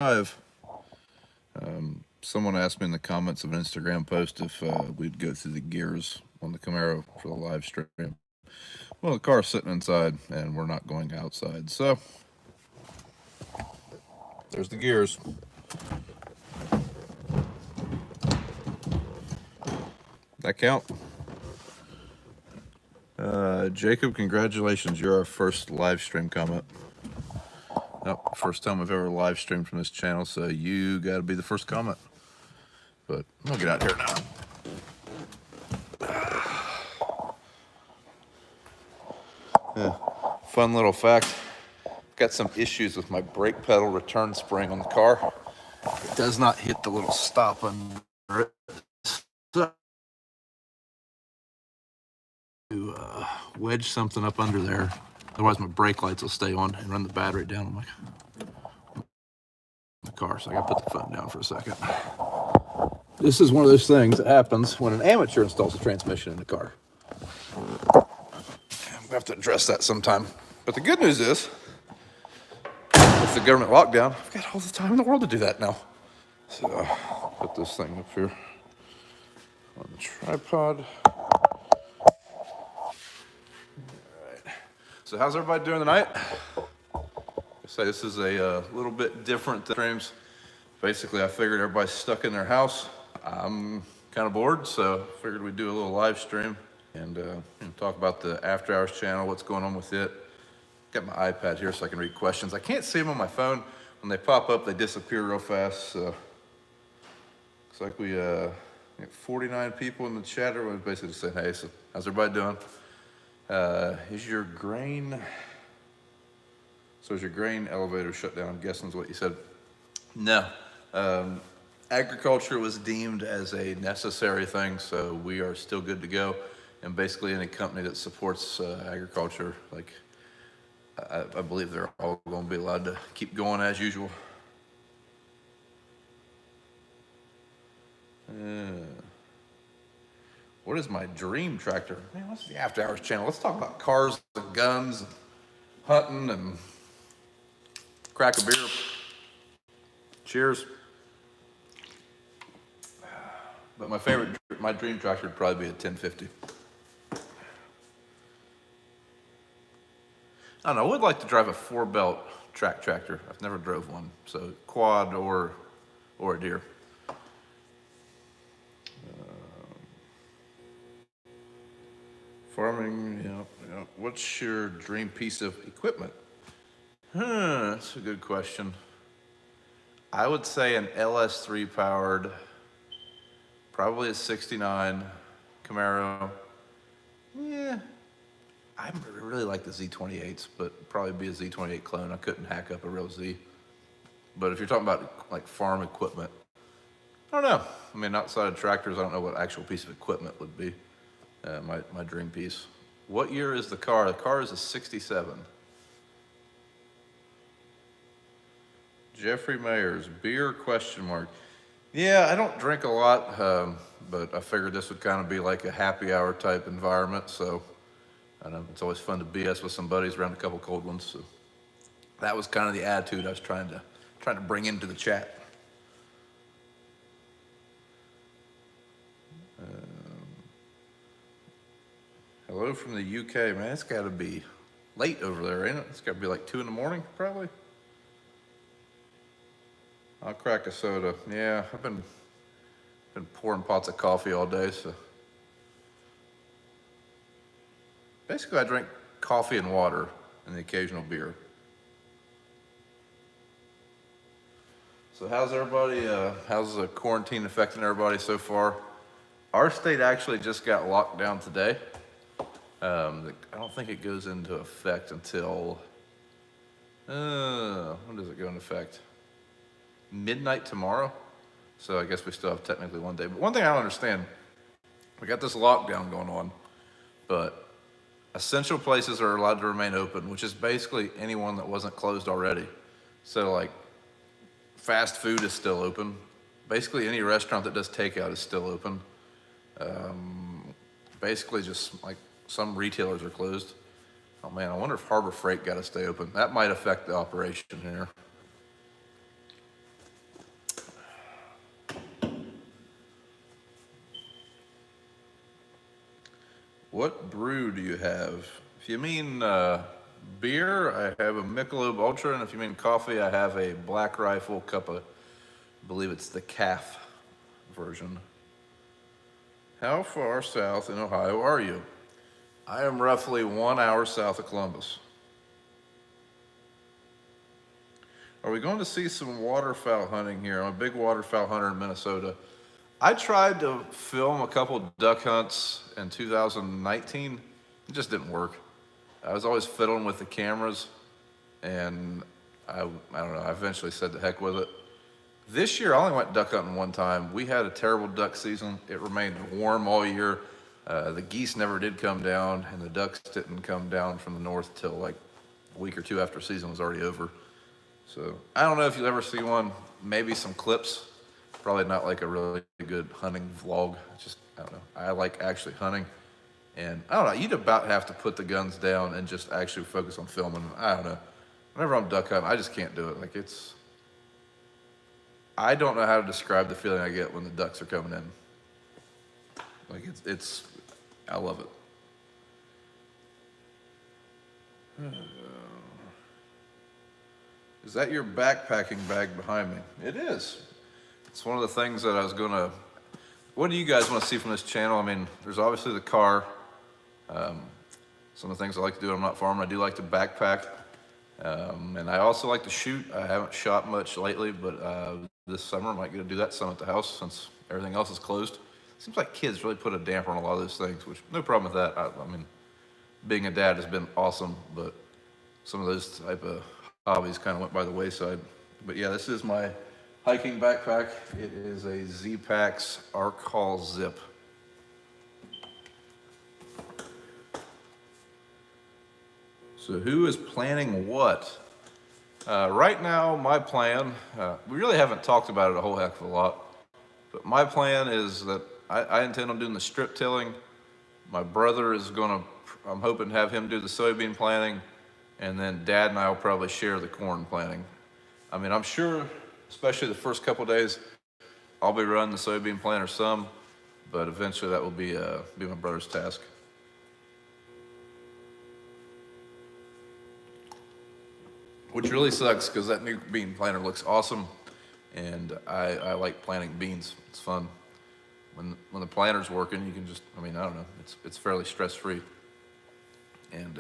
Live. Someone asked me in the comments of an Instagram post if we'd go through the gears on the Camaro for the live stream. Well, the car's sitting inside and we're not going outside. So there's the gears. That count? Jacob, congratulations. You're our first live stream comment. Nope, first time I've ever live streamed from this channel, so you got to be the first comment. But I'm going to get out here now. Yeah. Fun little fact. Got some issues with my brake pedal return spring on the car. It does not hit the little stop under it. So to wedge something up under there. Otherwise my brake lights will stay on and run the battery down on the car. So I gotta put the phone down for a second. This is one of those things that happens when an amateur installs a transmission in the car. I'm gonna have to address that sometime. But the good news is, with the government lockdown, I've got all the time in the world to do that now. So put this thing up here on the tripod. So how's everybody doing tonight? I say this is a little bit different than streams. Basically, I figured everybody's stuck in their house. I'm kind of bored, so I figured we'd do a little live stream and talk about the After Hours channel, what's going on with it. Got my iPad here so I can read questions. I can't see them on my phone. When they pop up, they disappear real fast. So looks like we got 49 people in the chat. Everyone's basically just saying, hey, so how's everybody doing? Is your grain elevator shut down? I'm guessing is what you said. No. Agriculture was deemed as a necessary thing, so we are still good to go. And basically any company that supports agriculture, like I believe they're all going to be allowed to keep going as usual. What is my dream tractor? Man, what's the After Hours channel? Let's talk about cars and guns and hunting and crack a beer. Cheers. But my dream tractor would probably be a 1050. I don't know, I would like to drive a 4-belt track tractor. I've never drove one, so quad or a deer. Farming, yeah. What's your dream piece of equipment? That's a good question. I would say an LS3 powered, probably a 69 Camaro. Yeah, I really like the Z28s, but probably be a Z28 clone. I couldn't hack up a real Z. But if you're talking about like farm equipment, I don't know. I mean, outside of tractors, I don't know what actual piece of equipment would be. My dream piece. What year is the car? The car is a 67. Jeffrey Mayers, beer question mark. Yeah, I don't drink a lot, but I figured this would kind of be like a happy hour type environment. So I know it's always fun to BS with some buddies around a couple cold ones. So that was kind of the attitude I was trying to bring into the chat. Hello from the UK, man. It's got to be late over there, ain't it? It's got to be like 2 in the morning, probably. I'll crack a soda. Yeah, I've been pouring pots of coffee all day, so. Basically, I drink coffee and water and the occasional beer. So how's everybody, how's the quarantine affecting everybody so far? Our state actually just got locked down today. I don't think it goes into effect until, when does it go into effect? Midnight tomorrow. So I guess we still have technically one day. But one thing I don't understand, we got this lockdown going on, but essential places are allowed to remain open, which is basically anyone that wasn't closed already. So like fast food is still open. Basically any restaurant that does takeout is still open. Basically just like some retailers are closed. Oh man, I wonder if Harbor Freight got to stay open. That might affect the operation here. What brew do you have? If you mean beer, I have a Michelob Ultra, and if you mean coffee, I have a Black Rifle cup of, I believe it's the calf version. How far south in Ohio are you? I am roughly 1 hour south of Columbus. Are we going to see some waterfowl hunting here? I'm a big waterfowl hunter in Minnesota. I tried to film a couple duck hunts in 2019. It just didn't work. I was always fiddling with the cameras, and I don't know, I eventually said the heck with it. This year, I only went duck hunting one time. We had a terrible duck season. It remained warm all year. The geese never did come down, and the ducks didn't come down from the north till like a week or two after the season was already over. So I don't know if you'll ever see one, maybe some clips. Probably not like a really good hunting vlog. Just, I don't know. I like actually hunting. And I don't know, you'd about have to put the guns down and just actually focus on filming. I don't know. Whenever I'm duck hunting, I just can't do it. Like I don't know how to describe the feeling I get when the ducks are coming in. Like I love it. Is that your backpacking bag behind me? It is. It's one of the things that I was gonna, what do you guys want to see from this channel? I mean, there's obviously the car. Some of the things I like to do when I'm not farming, I do like to backpack. And I also like to shoot. I haven't shot much lately, but this summer I might get to do that some at the house since everything else is closed. Seems like kids really put a damper on a lot of those things, which no problem with that. I mean, being a dad has been awesome, but some of those type of hobbies kind of went by the wayside. But yeah, this is my hiking backpack. It is a Z-Packs Arc Haul Zip. So who is planning what? Right now, my plan, we really haven't talked about it a whole heck of a lot, but my plan is that I intend on doing the strip tilling. My brother is gonna, I'm hoping to have him do the soybean planting, and then Dad and I will probably share the corn planting. I mean, I'm sure, especially the first couple days, I'll be running the soybean planter some, but eventually that will be my brother's task. Which really sucks because that new bean planter looks awesome, and I like planting beans. It's fun. When the planter's working, you can just, I mean, I don't know, it's fairly stress-free. And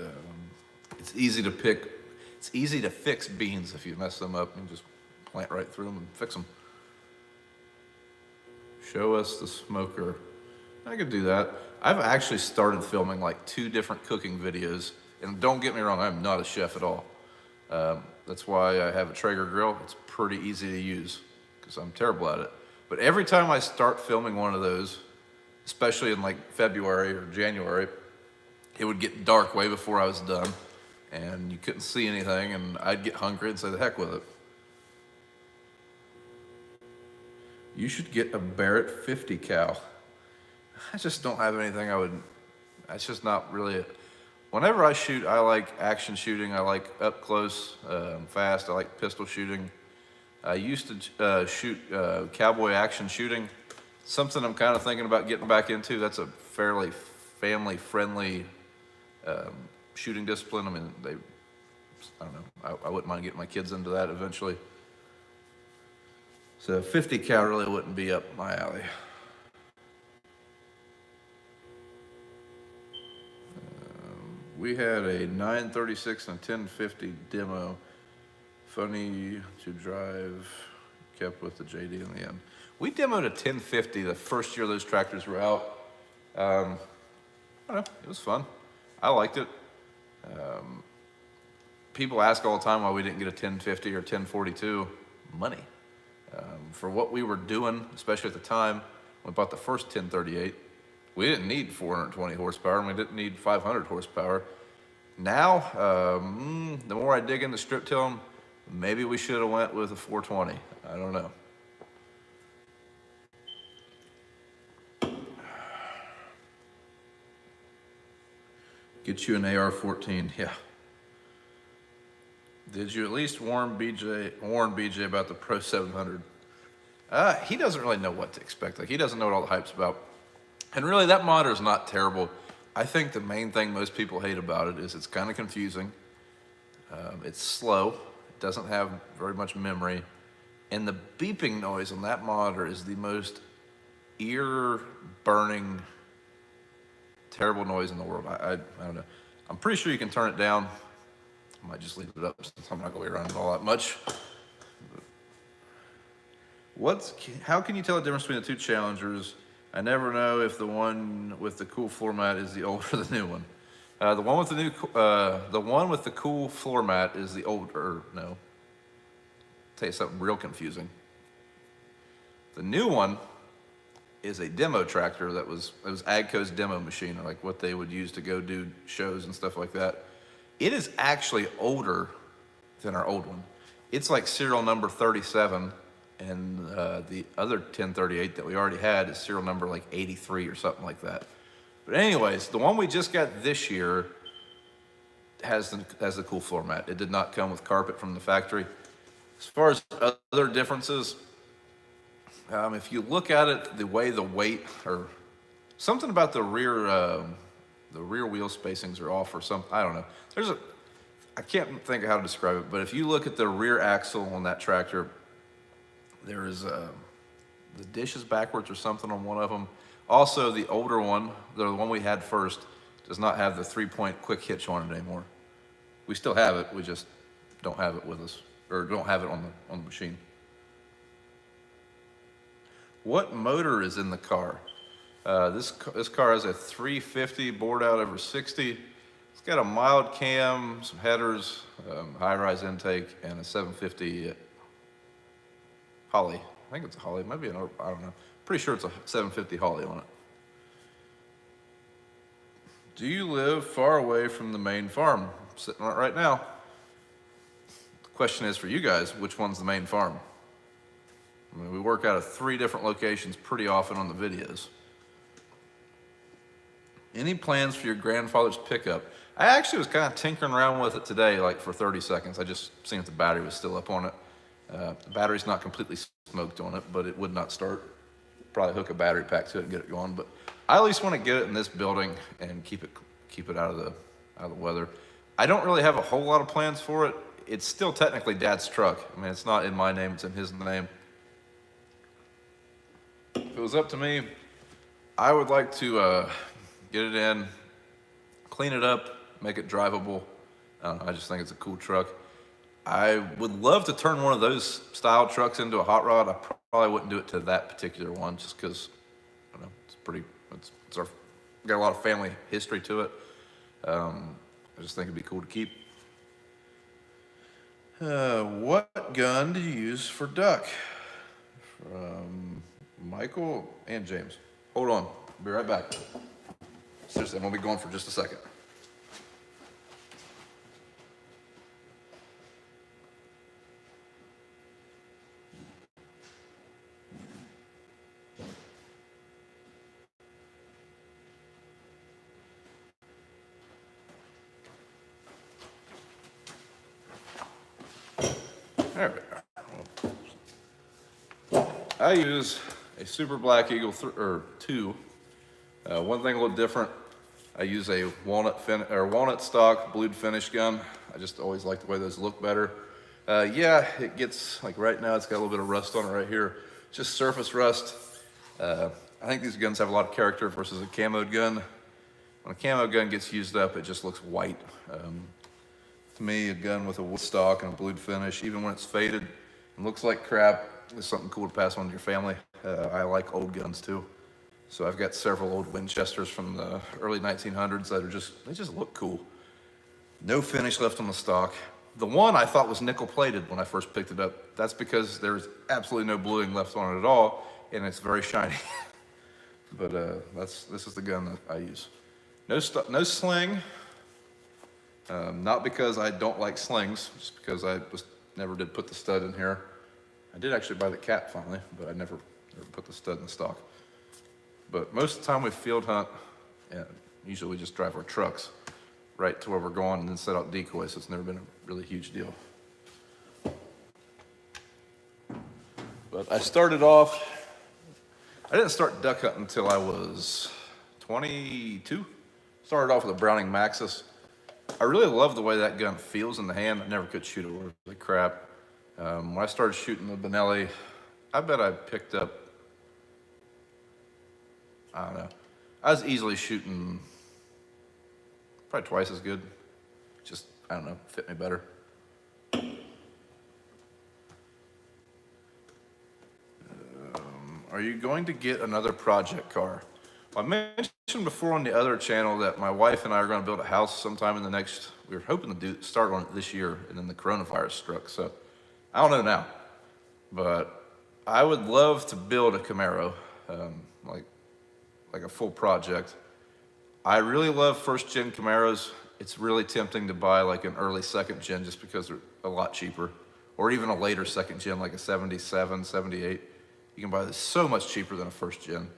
it's easy to pick, it's easy to fix beans if you mess them up and just plant right through them and fix them. Show us the smoker. I could do that. I've actually started filming like 2 different cooking videos, and don't get me wrong, I'm not a chef at all. That's why I have a Traeger grill. It's pretty easy to use because I'm terrible at it. But every time I start filming one of those, especially in like February or January, it would get dark way before I was done and you couldn't see anything, and I'd get hungry and say the heck with it. You should get a Barrett 50 cal. I just don't have anything that's just not really whenever I shoot, I like action shooting. I like up close, fast. I like pistol shooting. I used to shoot cowboy action shooting. Something I'm kind of thinking about getting back into. That's a fairly family-friendly shooting discipline. I mean, I don't know. I wouldn't mind getting my kids into that eventually. So 50 cal really wouldn't be up my alley. We had a 936 and a 1050 demo. Funny to drive, kept with the JD in the end. We demoed a 1050 the first year those tractors were out. I don't know, it was fun. I liked it. People ask all the time why we didn't get a 1050 or 1042. Money. For what we were doing, especially at the time, when we bought the first 1038, we didn't need 420 horsepower, and we didn't need 500 horsepower. Now, the more I dig into strip tilling, maybe we should have went with a 420. I don't know. Get you an AR-14, yeah. Did you at least warn BJ about the Pro 700? He doesn't really know what to expect. Like, he doesn't know what all the hype's about. And really, that monitor is not terrible. I think the main thing most people hate about it is it's kind of confusing. It's slow. It doesn't have very much memory. And the beeping noise on that monitor is the most ear-burning, terrible noise in the world. I don't know. I'm pretty sure you can turn it down. I might just leave it up since I'm not going to be around it all that much. How can you tell the difference between the two Challengers? I never know if the one with the cool floor mat is the old or the new one. The one with the cool floor mat is the older. No, I'll tell you something real confusing. The new one is a demo tractor it was Agco's demo machine, like what they would use to go do shows and stuff like that. It is actually older than our old one. It's like serial number 37, and the other 1038 that we already had is serial number like 83 or something like that. But anyways, the one we just got this year has the cool floor mat. It did not come with carpet from the factory. As far as other differences, if you look at it, the way the weight or something about the rear wheel spacings are off or something. I don't know. I can't think of how to describe it, but if you look at the rear axle on that tractor, there is the dish is backwards or something on one of them. Also, the older one, the one we had first, does not have the 3-point quick hitch on it anymore. We still have it, we just don't have it with us, or don't have it on the machine. What motor is in the car? This car has a 350 bored out over 60. It's got a mild cam, some headers, high-rise intake, and a 750 Holly. I think it's a Holly. It might be an, I don't know. Pretty sure it's a 750 Holly on it. Do you live far away from the main farm? I'm sitting on it right now. The question is for you guys, which one's the main farm? I mean, we work out of 3 different locations pretty often on the videos. Any plans for your grandfather's pickup? I actually was kind of tinkering around with it today, like for 30 seconds. I just seen if the battery was still up on it. The battery's not completely smoked on it, but it would not start. Probably hook a battery pack to it and get it going. But I at least want to get it in this building and keep it out of the weather. I don't really have a whole lot of plans for it. It's still technically Dad's truck. I mean, it's not in my name, it's in his name. If it was up to me, I would like to get it in, clean it up, make it drivable. I just think it's a cool truck. I would love to turn one of those style trucks into a hot rod. I probably wouldn't do it to that particular one just because, I don't know, it's got a lot of family history to it. I just think it'd be cool to keep. What gun do you use for duck? From Michael and James. Hold on, I'll be right back. Seriously, I'm gonna be gone for just a second. There we are. I use a Super Black Eagle 2. One thing a little different, I use a walnut stock blued finish gun. I just always like the way those look better. Yeah, it gets, like right now, it's got a little bit of rust on it right here. Just surface rust. I think these guns have a lot of character versus a camoed gun. When a camo gun gets used up, it just looks white. To me, a gun with a wood stock and a blued finish, even when it's faded and looks like crap, is something cool to pass on to your family. I like old guns too. So I've got several old Winchesters from the early 1900s that they just look cool. No finish left on the stock. The one I thought was nickel plated when I first picked it up. That's because there's absolutely no bluing left on it at all, and it's very shiny. But this is the gun that I use. No sling. Not because I don't like slings, just because I never did put the stud in here. I did actually buy the cap finally, but I never put the stud in the stock. But most of the time we field hunt, and usually we just drive our trucks right to where we're going and then set out decoys, so it's never been a really huge deal. But I started off, I didn't start duck hunting until I was 22. Started off with a Browning Maxus. I really love the way that gun feels in the hand. I never could shoot it worth the crap. When I started shooting the Benelli, I bet I picked up, I don't know, I was easily shooting probably twice as good. Just, I don't know, fit me better. Are you going to get another project car? Well, I mentioned before on the other channel that my wife and I are going to build a house sometime in the next, we were hoping to start on it this year, and then the coronavirus struck. So I don't know now, but I would love to build a Camaro, like a full project. I really love first gen Camaros. It's really tempting to buy like an early second gen just because they're a lot cheaper, or even a later second gen like a 77, 78. You can buy this so much cheaper than a first gen.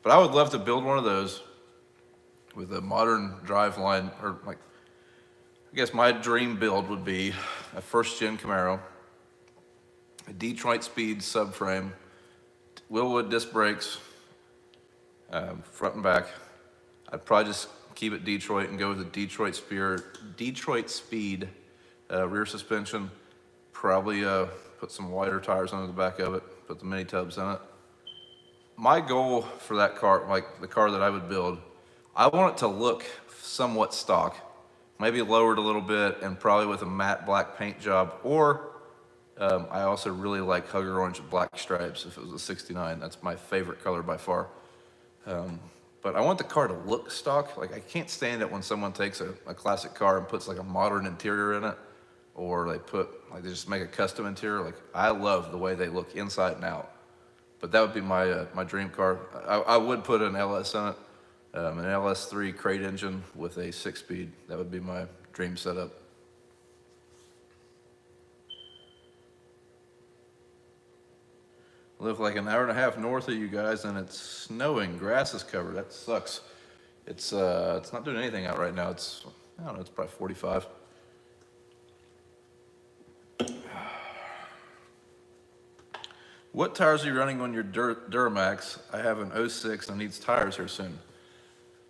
But I would love to build one of those with a modern driveline, or like, I guess my dream build would be a first gen Camaro, a Detroit Speed subframe, Willwood disc brakes, front and back. I'd probably just keep it Detroit and go with a Detroit Speed rear suspension. Probably put some wider tires under the back of it, put the mini tubs in it. My goal for that car, like the car that I would build, I want it to look somewhat stock, maybe lowered a little bit and probably with a matte black paint job, or I also really like Hugger Orange and black stripes if it was a 69. That's my favorite color by far. But I want the car to look stock. Like, I can't stand it when someone takes a classic car and puts like a modern interior in it, or they just make a custom interior. Like, I love the way they look inside and out. But that would be my my dream car. I would put an LS in it, an LS3 crate engine with a 6-speed. That would be my dream setup. I live like an hour and a half north of you guys, and it's snowing. Grass is covered. That sucks. It's not doing anything out right now. It's, I don't know, it's probably 45. What tires are you running on your Duramax? I have an 06 and needs tires here soon.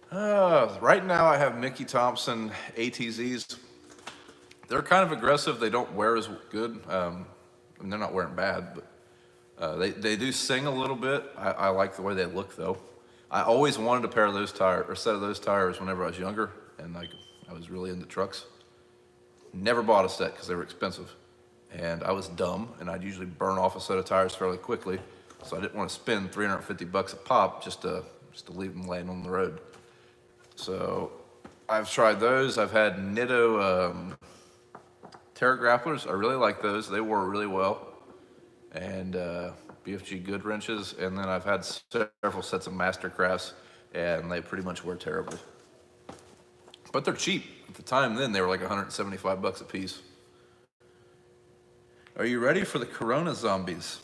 Right now I have Mickey Thompson ATZs. They're kind of aggressive. They don't wear as good. I mean, they're not wearing bad, but they do sing a little bit. I like the way they look though. I always wanted a pair of those tires, or a set of those tires whenever I was younger, and like I was really into trucks. Never bought a set because they were expensive. And I was dumb, and I'd usually burn off a set of tires fairly quickly, so I didn't want to spend $350 a pop just to leave them laying on the road. So I've tried those. I've had Nitto Terra Grapplers. I really like those. They wore really well. And BFG good wrenches. And then I've had several sets of Mastercrafts, and they pretty much wear terrible. But they're cheap. At the time then, they were like $175 a piece. Are you ready for the Corona zombies?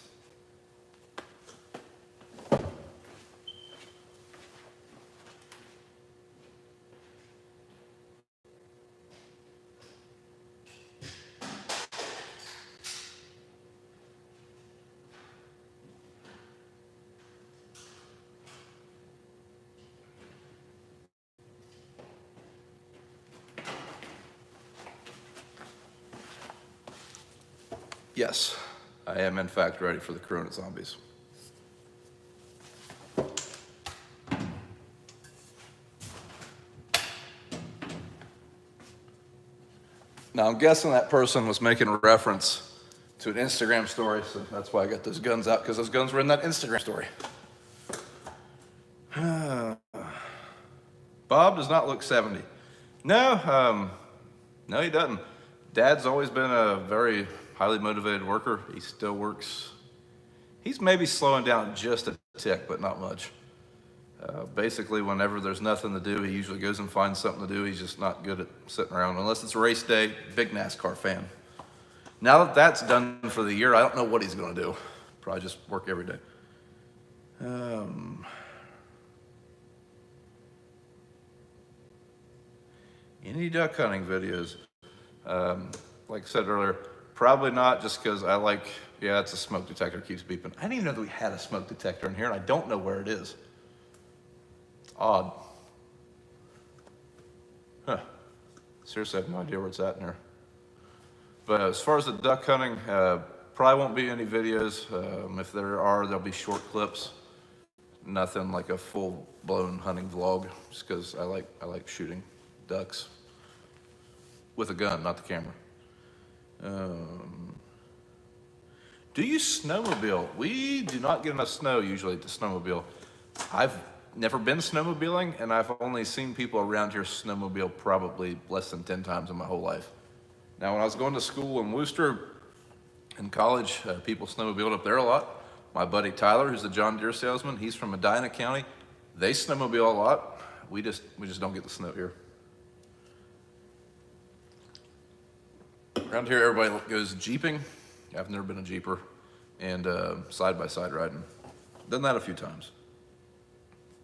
Yes, I am in fact ready for the Corona zombies. Now I'm guessing that person was making a reference to an Instagram story, so that's why I got those guns out, because those guns were in that Instagram story. Bob does not look 70. No, no, he doesn't. Dad's always been a very highly motivated worker. He still works. He's maybe slowing down just a tick, but not much. Basically, whenever there's nothing to do, he usually goes and finds something to do. He's just not good at sitting around, unless it's race day. Big NASCAR fan. Now that that's done for the year, I don't know what he's going to do. Probably just work every day. Any duck hunting videos? Like I said earlier, probably not, just because I like, yeah, it's a smoke detector, keeps beeping. I didn't even know that we had a smoke detector in here, and I don't know where it is. It's odd. Seriously, I have no idea where it's at in there. But as far as the duck hunting, probably won't be any videos. If there are, there'll be short clips. Nothing like a full-blown hunting vlog, just because I like shooting ducks with a gun, not the camera. Do you snowmobile? We do not get enough snow usually to snowmobile. I've never been snowmobiling, and I've only seen people around here snowmobile probably less than 10 times in my whole life. Now, when I was going to school in Worcester, in college, people snowmobiled up there a lot. My buddy Tyler, who's the John Deere salesman, he's from Medina County. They snowmobile a lot. We just don't get the snow here. Around here, everybody goes jeeping. I've never been a jeeper, and side-by-side riding. Done that a few times,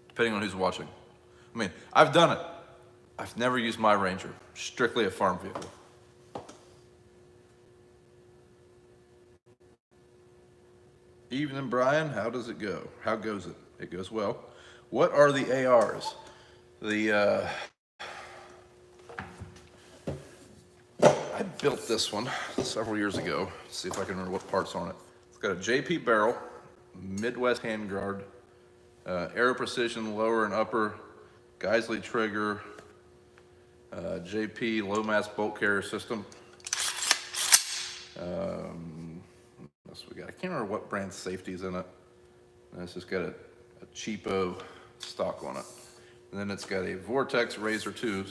depending on who's watching. I mean, I've done it. I've never used my Ranger, strictly a farm vehicle. Evening, Brian. How does it go? How goes it? It goes well. What are the ARs? I built this one several years ago. Let's see if I can remember what parts on it. It's got a JP barrel, Midwest handguard, Aero Precision lower and upper, Geisley trigger, JP low mass bolt carrier system. What else we got? I can't remember what brand safety is in it. And it's just got a cheapo stock on it. And then it's got a Vortex Razor 2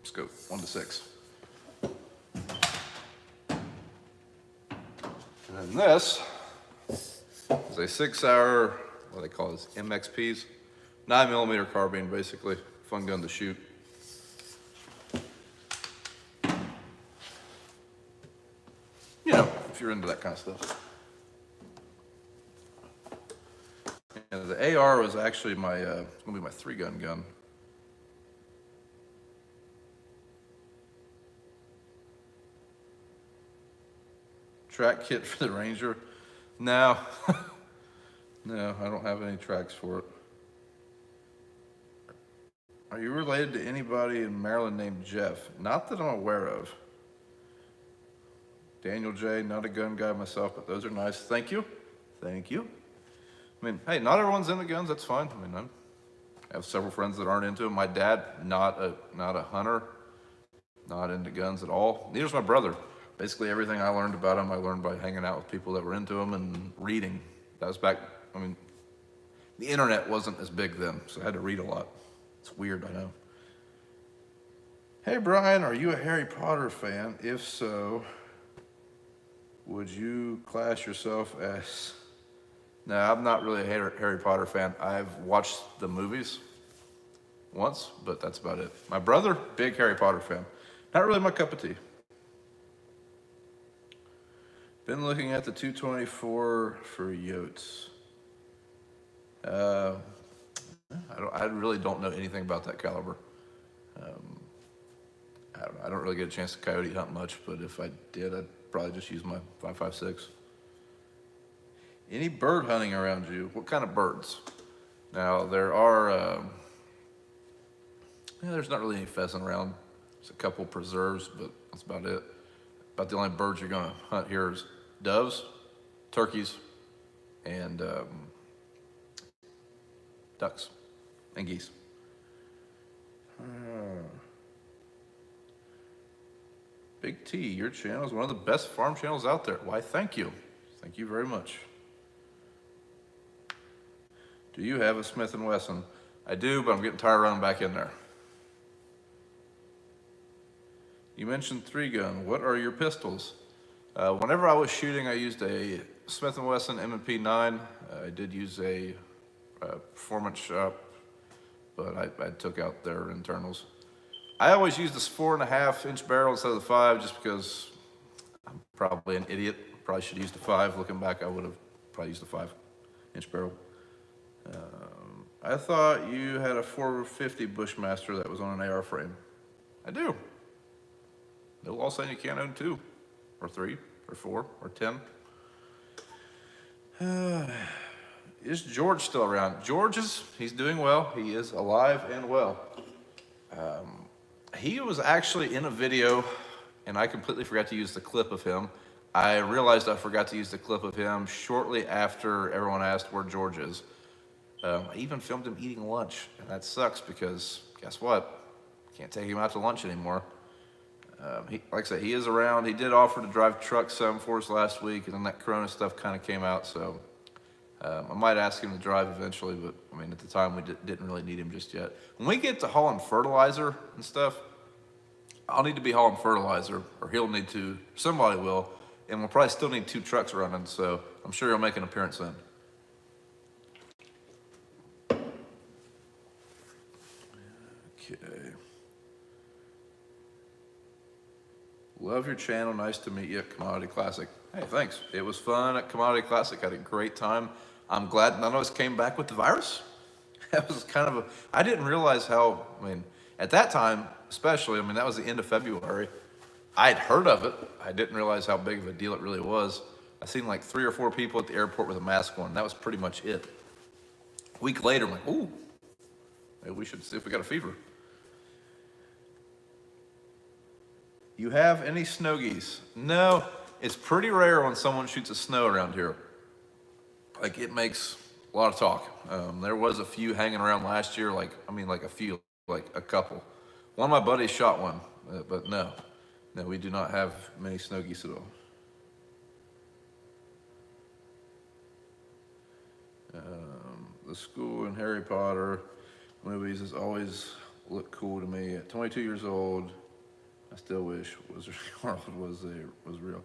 scope, 1:6. And then this is a 6-hour, what they call this, MXPs, 9mm carbine, basically, fun gun to shoot. You know, if you're into that kind of stuff. And the AR was actually my, it's gonna be my 3-gun gun. Track kit for the Ranger? No. No, I don't have any tracks for it. Are you related to anybody in Maryland named Jeff? Not that I'm aware of. Daniel J, not a gun guy myself, but those are nice. Thank you. Thank you. I mean, hey, not everyone's into guns, that's fine. I mean, I have several friends that aren't into them. My dad, not a hunter, not into guns at all. Neither's my brother. Basically everything I learned about them, I learned by hanging out with people that were into them and reading. That was back, I mean, the internet wasn't as big then, so I had to read a lot. It's weird, I know. Hey Brian, are you a Harry Potter fan? If so, would you class yourself as... No, I'm not really a Harry Potter fan. I've watched the movies once, but that's about it. My brother, big Harry Potter fan. Not really my cup of tea. Been looking at the 224 for Yotes. I really don't know anything about that caliber. I don't really get a chance to coyote hunt much, but if I did, I'd probably just use my 5.56. Any bird hunting around you? What kind of birds? Now, there are, there's not really any pheasant around. There's a couple preserves, but that's about it. About the only birds you're gonna hunt here is doves, turkeys, and ducks and geese. Big T, your channel is one of the best farm channels out there. Why, thank you. Thank you very much. Do you have a Smith & Wesson? I do, but I'm getting tired of running back in there. You mentioned 3-gun. What are your pistols? Whenever I was shooting, I used a Smith & Wesson M&P 9. I did use a performance shop, but I took out their internals. I always use this 4.5-inch barrel instead of the 5, just because I'm probably an idiot. Probably should have used the 5. Looking back, I would have probably used the 5-inch barrel. I thought you had a 450 Bushmaster that was on an AR frame. I do. They'll all say you can't own 2, or 3, or 4, or 10. Is George still around? George he's doing well. He is alive and well. He was actually in a video, and I completely forgot to use the clip of him. I realized I forgot to use the clip of him shortly after everyone asked where George is. I even filmed him eating lunch, and that sucks because guess what? Can't take him out to lunch anymore. Like I said, he is around. He did offer to drive truck some for us last week, and then that Corona stuff kind of came out, so I might ask him to drive eventually, but I mean, at the time we didn't really need him just yet. When we get to hauling fertilizer and stuff, I'll need to be hauling fertilizer, or he'll need to, somebody will, and we'll probably still need 2 trucks running, so I'm sure he'll make an appearance then. Okay. Love your channel. Nice to meet you at Commodity Classic. Hey, thanks. It was fun at Commodity Classic. I had a great time. I'm glad none of us came back with the virus. That was kind of a, I didn't realize how, I mean, at that time, especially, I mean, that was the end of February. I had heard of it. I didn't realize how big of a deal it really was. I seen like 3 or 4 people at the airport with a mask on. That was pretty much it. A week later, I'm like, ooh, maybe we should see if we got a fever. You have any snow geese? No, it's pretty rare when someone shoots a snow around here. Like, it makes a lot of talk. There was a few hanging around last year, like a few, like a couple. One of my buddies shot one, but no, we do not have many snow geese at all. The school in Harry Potter movies has always looked cool to me. At 22 years old, I still wish Wizard World was real.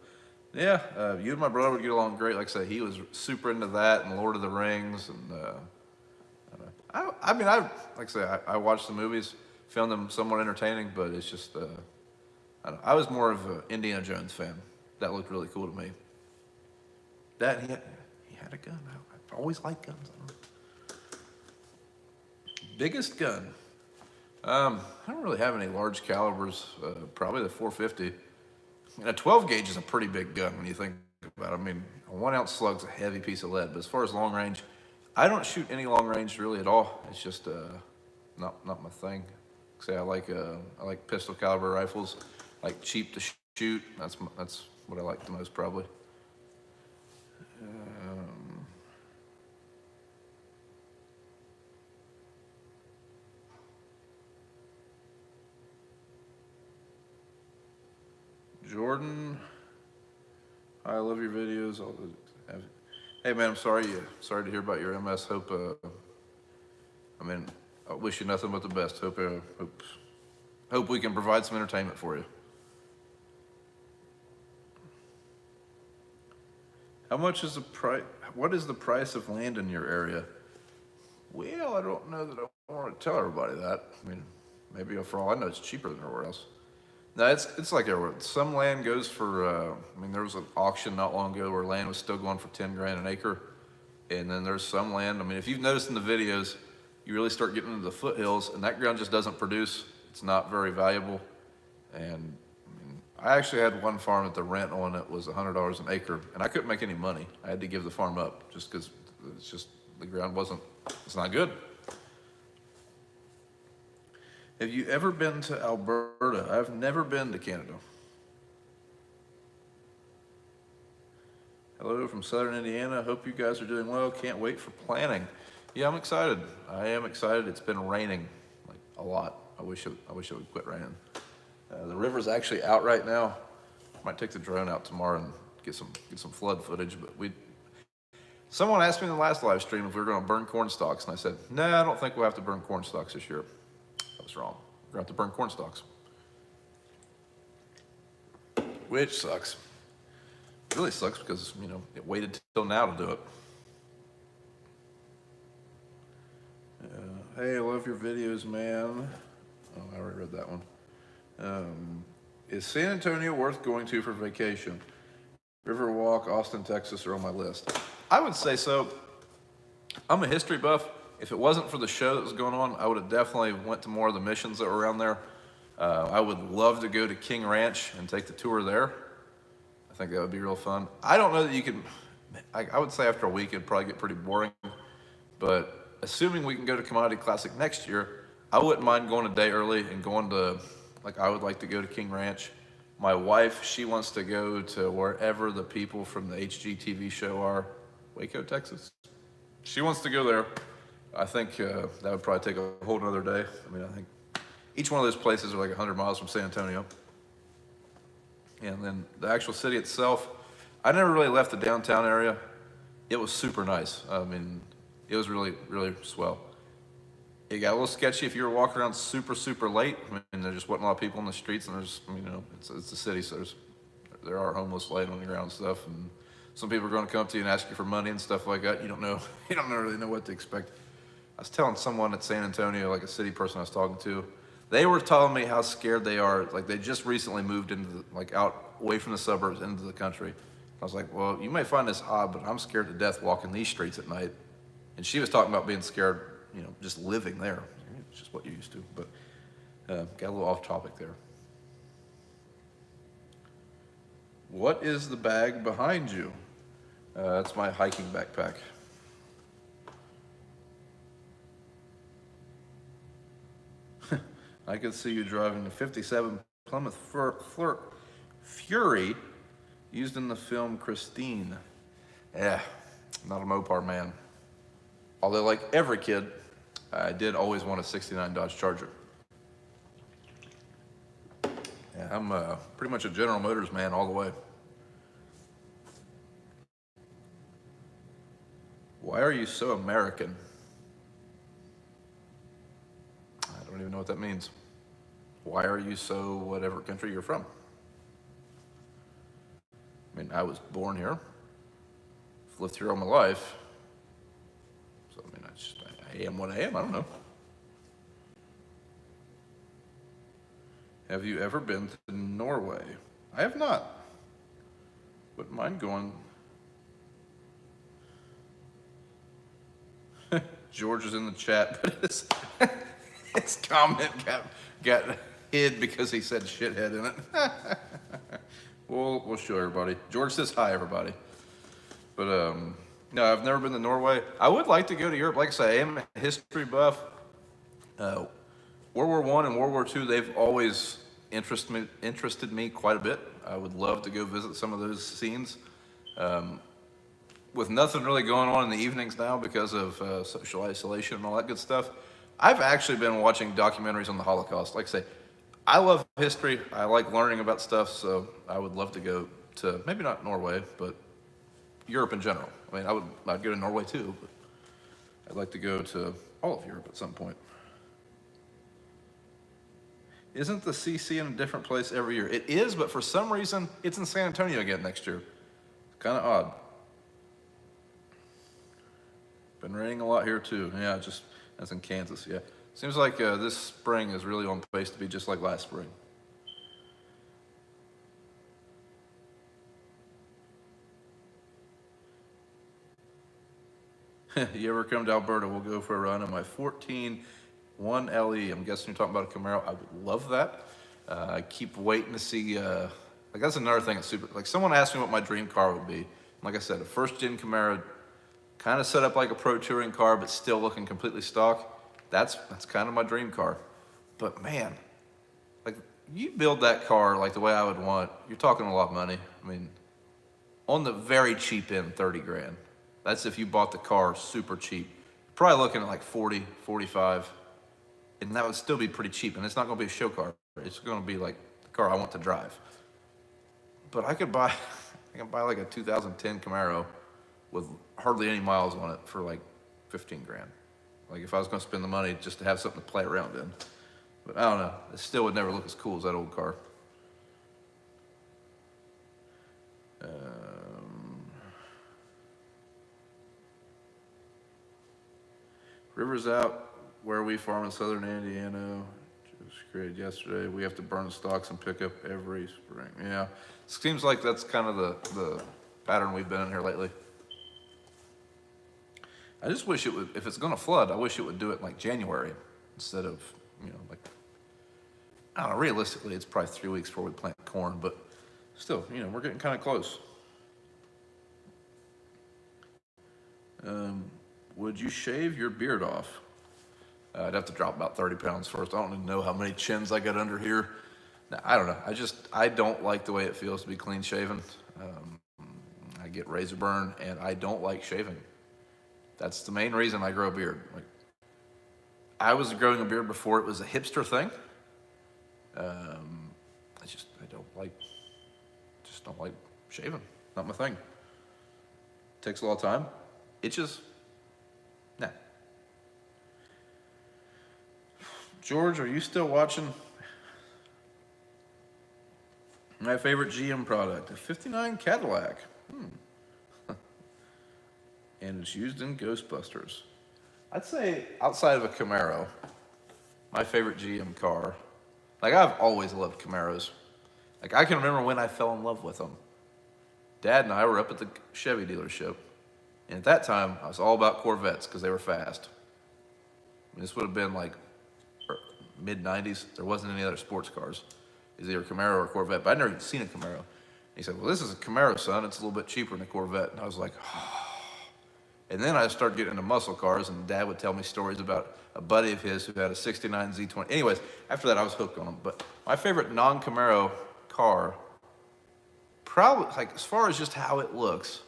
Yeah, you and my brother would get along great. Like I said, he was super into that and Lord of the Rings, and I watched the movies, found them somewhat entertaining, but it's just I was more of an Indiana Jones fan. That looked really cool to me. That he had a gun. I always liked guns. Biggest gun. I don't really have any large calibers. Probably the 450. And a 12 gauge is a pretty big gun when you think about it. I mean, a 1 ounce slug's a heavy piece of lead. But as far as long range, I don't shoot any long range really at all. It's just not my thing. Say I like pistol caliber rifles, like cheap to shoot. That's what I like the most probably. Jordan, I love your videos. Hey man, I'm sorry to hear about your MS. Hope I wish you nothing but the best. Hope we can provide some entertainment for you. How much is the price? What is the price of land in your area? Well, I don't know that I want to tell everybody that. I mean, maybe for all I know, it's cheaper than everywhere else. No, it's like everywhere. Some land goes for, there was an auction not long ago where land was still going for 10 grand an acre. And then there's some land, if you've noticed in the videos, you really start getting into the foothills and that ground just doesn't produce. It's not very valuable. And I actually had one farm that the rent on it was $100 an acre and I couldn't make any money. I had to give the farm up just because the ground it's not good. Have you ever been to Alberta? I've never been to Canada. Hello from Southern Indiana. Hope you guys are doing well. Can't wait for planning. Yeah, I'm excited. I am excited. It's been raining like a lot. I wish it would quit raining. The river's actually out right now. Might take the drone out tomorrow and get some flood footage. But someone asked me in the last live stream if we were going to burn corn stalks, and I said, no, I don't think we'll have to burn corn stalks this year. Wrong. We're going to have to burn corn stalks. Which sucks. It really sucks because, it waited till now to do it. Hey, I love your videos, man. Oh, I already read that one. Is San Antonio worth going to for vacation? Riverwalk, Austin, Texas are on my list. I would say so. I'm a history buff. If it wasn't for the show that was going on, I would have definitely went to more of the missions that were around there. I would love to go to King Ranch and take the tour there. I think that would be real fun. I don't know that you can, I would say after a week it'd probably get pretty boring, but assuming we can go to Commodity Classic next year, I wouldn't mind going a day early and going to Like I would like to go to King Ranch. My wife, she wants to go to wherever the people from the HGTV show are, Waco, Texas. She wants to go there. I think that would probably take a whole nother day. I mean, I think each one of those places are like 100 miles from San Antonio. And then the actual city itself, I never really left the downtown area. It was super nice. I mean, it was really, really swell. It got a little sketchy if you were walking around super, super late. I mean, there just wasn't a lot of people in the streets, and there's, you know, it's a city, so there are homeless laying on the ground and stuff, and some people are going to come up to you and ask you for money and stuff like that. You don't know, you don't really know what to expect. I was telling someone at San Antonio, like a city person I was talking to, they were telling me how scared they are. Like they just recently moved into like out away from the suburbs into the country. I was like, well, you may find this odd, but I'm scared to death walking these streets at night. And she was talking about being scared, you know, just living there. It's just what you're used to. But got a little off topic there. What is the bag behind you? That's my hiking backpack. I could see you driving the '57 Plymouth Fury used in the film Christine. Yeah, not a Mopar man. Although, like every kid, I did always want a '69 Dodge Charger. Yeah, I'm pretty much a General Motors man all the way. Why are you so American? I don't even know what that means. Why are you so whatever country you're from? I mean, I was born here, lived here all my life. So, I mean, I am what I am. I don't know. Have you ever been to Norway? I have not. Wouldn't mind going. George is in the chat, but his comment got hid because he said shithead in it. We'll show everybody. George says hi, everybody. But no, I've never been to Norway. I would like to go to Europe. Like I say, I am a history buff. World War I and World War II, they've always interested me quite a bit. I would love to go visit some of those scenes. With nothing really going on in the evenings now because of social isolation and all that good stuff, I've actually been watching documentaries on the Holocaust. Like I say, I love history. I like learning about stuff, so I would love to go to, maybe not Norway, but Europe in general. I mean, I'd go to Norway too, but I'd like to go to all of Europe at some point. Isn't the CC in a different place every year? It is, but for some reason, it's in San Antonio again next year. Kind of odd. Been raining a lot here too. Yeah, that's in Kansas, yeah. Seems like this spring is really on pace to be just like last spring. You ever come to Alberta, we'll go for a run in my 14 1LE. I'm guessing you're talking about a Camaro. I would love that. I keep waiting to see, like that's another thing that's super, like someone asked me what my dream car would be. Like I said, a first gen Camaro, kind of set up like a pro touring car, but still looking completely stock. That's kind of my dream car. But man, like you build that car like the way I would want, you're talking a lot of money. I mean, on the very cheap end, 30 grand. That's if you bought the car super cheap. Probably looking at like 40, 45. And that would still be pretty cheap. And it's not going to be a show car. It's going to be like the car I want to drive. But I can buy like a 2010 Camaro with hardly any miles on it for like 15 grand. Like if I was going to spend the money just to have something to play around in. But I don't know. It still would never look as cool as that old car. Rivers out where we farm in southern Indiana. Just created yesterday. We have to burn stalks and pick up every spring. Yeah. Seems like that's kind of the pattern we've been in here lately. I just wish it would, if it's going to flood, I wish it would do it in like January instead of, you know, like, I don't know, realistically, it's probably 3 weeks before we plant corn, but still, you know, we're getting kind of close. Would you shave your beard off? I'd have to drop about 30 pounds first. I don't even know how many chins I got under here. No, I don't know. I don't like the way it feels to be clean shaven. I get razor burn, and I don't like shaving. That's the main reason I grow a beard. Like, I was growing a beard before it was a hipster thing. I don't like shaving. Not my thing. Takes a lot of time. Itches. Nah. George, are you still watching? My favorite GM product, a '59 Cadillac. And it's used in Ghostbusters. I'd say outside of a Camaro, my favorite GM car. Like, I've always loved Camaros. Like, I can remember when I fell in love with them. Dad and I were up at the Chevy dealership, and at that time, I was all about Corvettes because they were fast. This would have been like mid '90s. There wasn't any other sports cars. It was either Camaro or Corvette, but I'd never even seen a Camaro. And he said, "Well, this is a Camaro, son. It's a little bit cheaper than a Corvette." And I was like, oh. And then I started getting into muscle cars, and Dad would tell me stories about a buddy of his who had a '69 Z20. Anyways, after that, I was hooked on them. But my favorite non-Camaro car, probably, like, as far as just how it looks,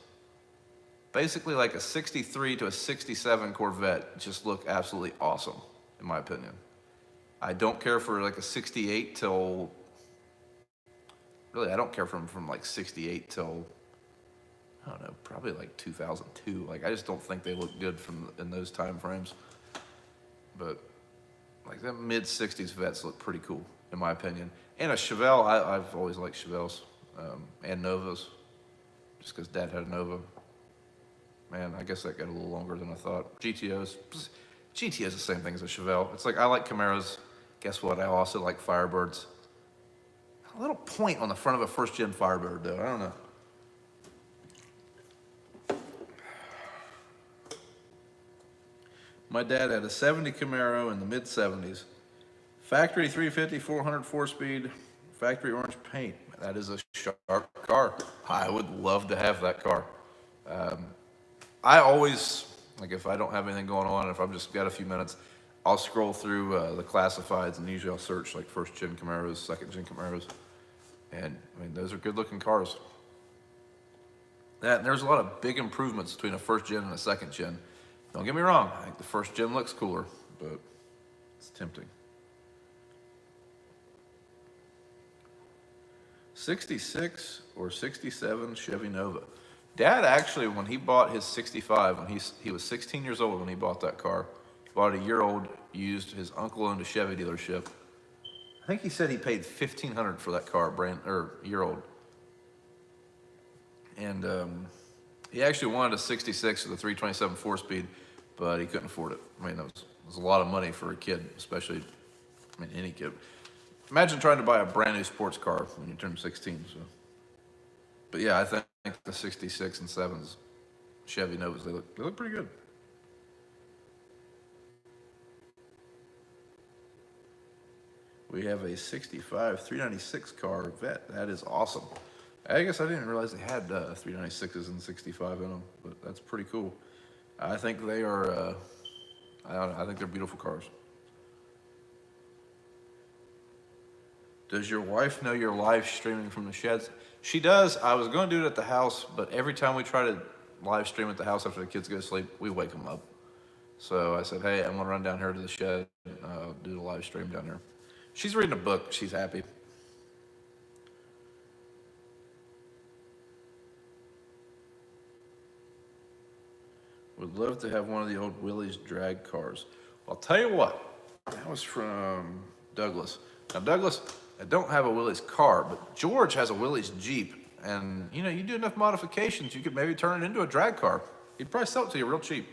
basically like a '63 to a '67 Corvette just look absolutely awesome, in my opinion. I don't care for like a '68 till, really, I don't care from like '68 till, I don't know, probably like 2002. Like, I just don't think they look good in those time frames. But like, the mid '60s Vets look pretty cool, in my opinion. And a Chevelle, I've always liked Chevelles, and Novas, just because Dad had a Nova. Man, I guess that got a little longer than I thought. GTO's the same thing as a Chevelle. It's like, I like Camaros. Guess what? I also like Firebirds. A little point on the front of a first-gen Firebird, though. I don't know. My dad had a '70 Camaro in the mid-'70s. Factory 350, 400 4-speed, factory orange paint. That is a sharp car. I would love to have that car. I always, like, if I don't have anything going on, if I've just got a few minutes, I'll scroll through the classifieds, and usually I'll search like first-gen Camaros, second-gen Camaros. And, I mean, those are good-looking cars. There's a lot of big improvements between a first-gen and a second-gen. Don't get me wrong, I think the first-gen looks cooler, but it's tempting. 66 or 67 Chevy Nova. Dad actually, when he bought his '65, when he was 16 years old when he bought that car, he bought a year-old used. His uncle owned a Chevy dealership. I think he said he paid $1,500 for that car, year-old. And he actually wanted a '66 with a 327 4-speed, but he couldn't afford it. I mean, it was a lot of money for a kid, especially, I mean, any kid. Imagine trying to buy a brand new sports car when you turn 16. So, but yeah, I think the '66 and '7s Chevy Novas, they look pretty good. We have a '65 396 Corvette. That is awesome. I guess I didn't realize they had 396s and '65 in them, but that's pretty cool. I think they are. I think they're beautiful cars. Does your wife know you're live streaming from the sheds? She does. I was going to do it at the house, but every time we try to live stream at the house after the kids go to sleep, we wake them up. So I said, hey, I'm going to run down here to the shed, do the live stream down there. She's reading a book. She's happy. Would love to have one of the old Willys drag cars. I'll tell you what, that was from Douglas. Now, Douglas, I don't have a Willys car, but George has a Willys Jeep. And, you know, you do enough modifications, you could maybe turn it into a drag car. He'd probably sell it to you real cheap.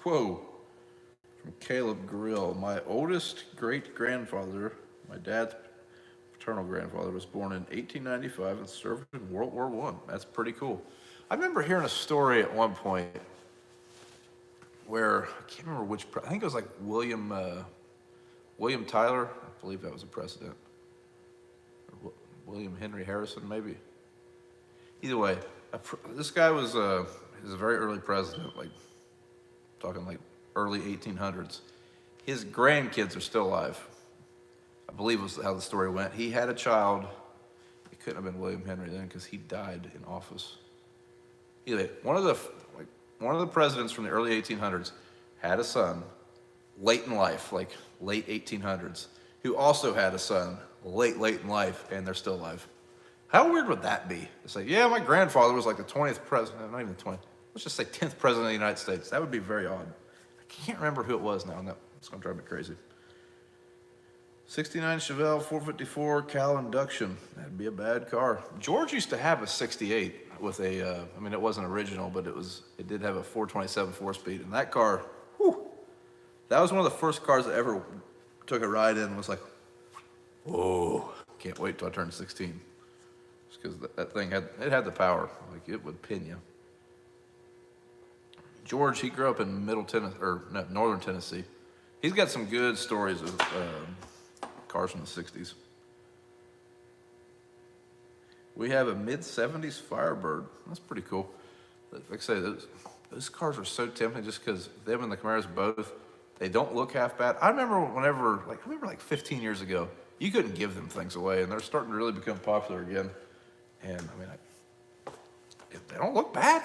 Whoa. From Caleb Grill. My oldest great-grandfather, my dad's paternal grandfather, was born in 1895 and served in World War I. That's pretty cool. I remember hearing a story at one point where, I can't remember which, I think it was like William Tyler, I believe that was a president. Or William Henry Harrison, maybe. Either way, this guy was, He was a very early president, like talking like early 1800s. His grandkids are still alive. I believe was how the story went. He had a child. It couldn't have been William Henry then because he died in office. Anyway, one of the presidents from the early 1800s had a son late in life, like late 1800s, who also had a son late in life, and they're still alive. How weird would that be? It's like, yeah, my grandfather was like the 20th president, not even the 20th, let's just say 10th president of the United States. That would be very odd. I can't remember who it was now, and it's gonna drive me crazy. 69 Chevelle 454 Cal induction. That'd be a bad car. George used to have a 68 with a, I mean, it wasn't original, but it did have a 427 4-speed, and that car, whew, that was one of the first cars I ever took a ride in and was like, whoa, can't wait till I turn 16. Just because that thing had the power, like it would pin you. George, he grew up in northern Tennessee. He's got some good stories of cars from the 60s. We have a mid-70s Firebird. That's pretty cool. Like I say, those cars are so tempting just because them and the Camaros both, they don't look half bad. I remember like 15 years ago, you couldn't give them things away, and they're starting to really become popular again. And I mean, they don't look bad.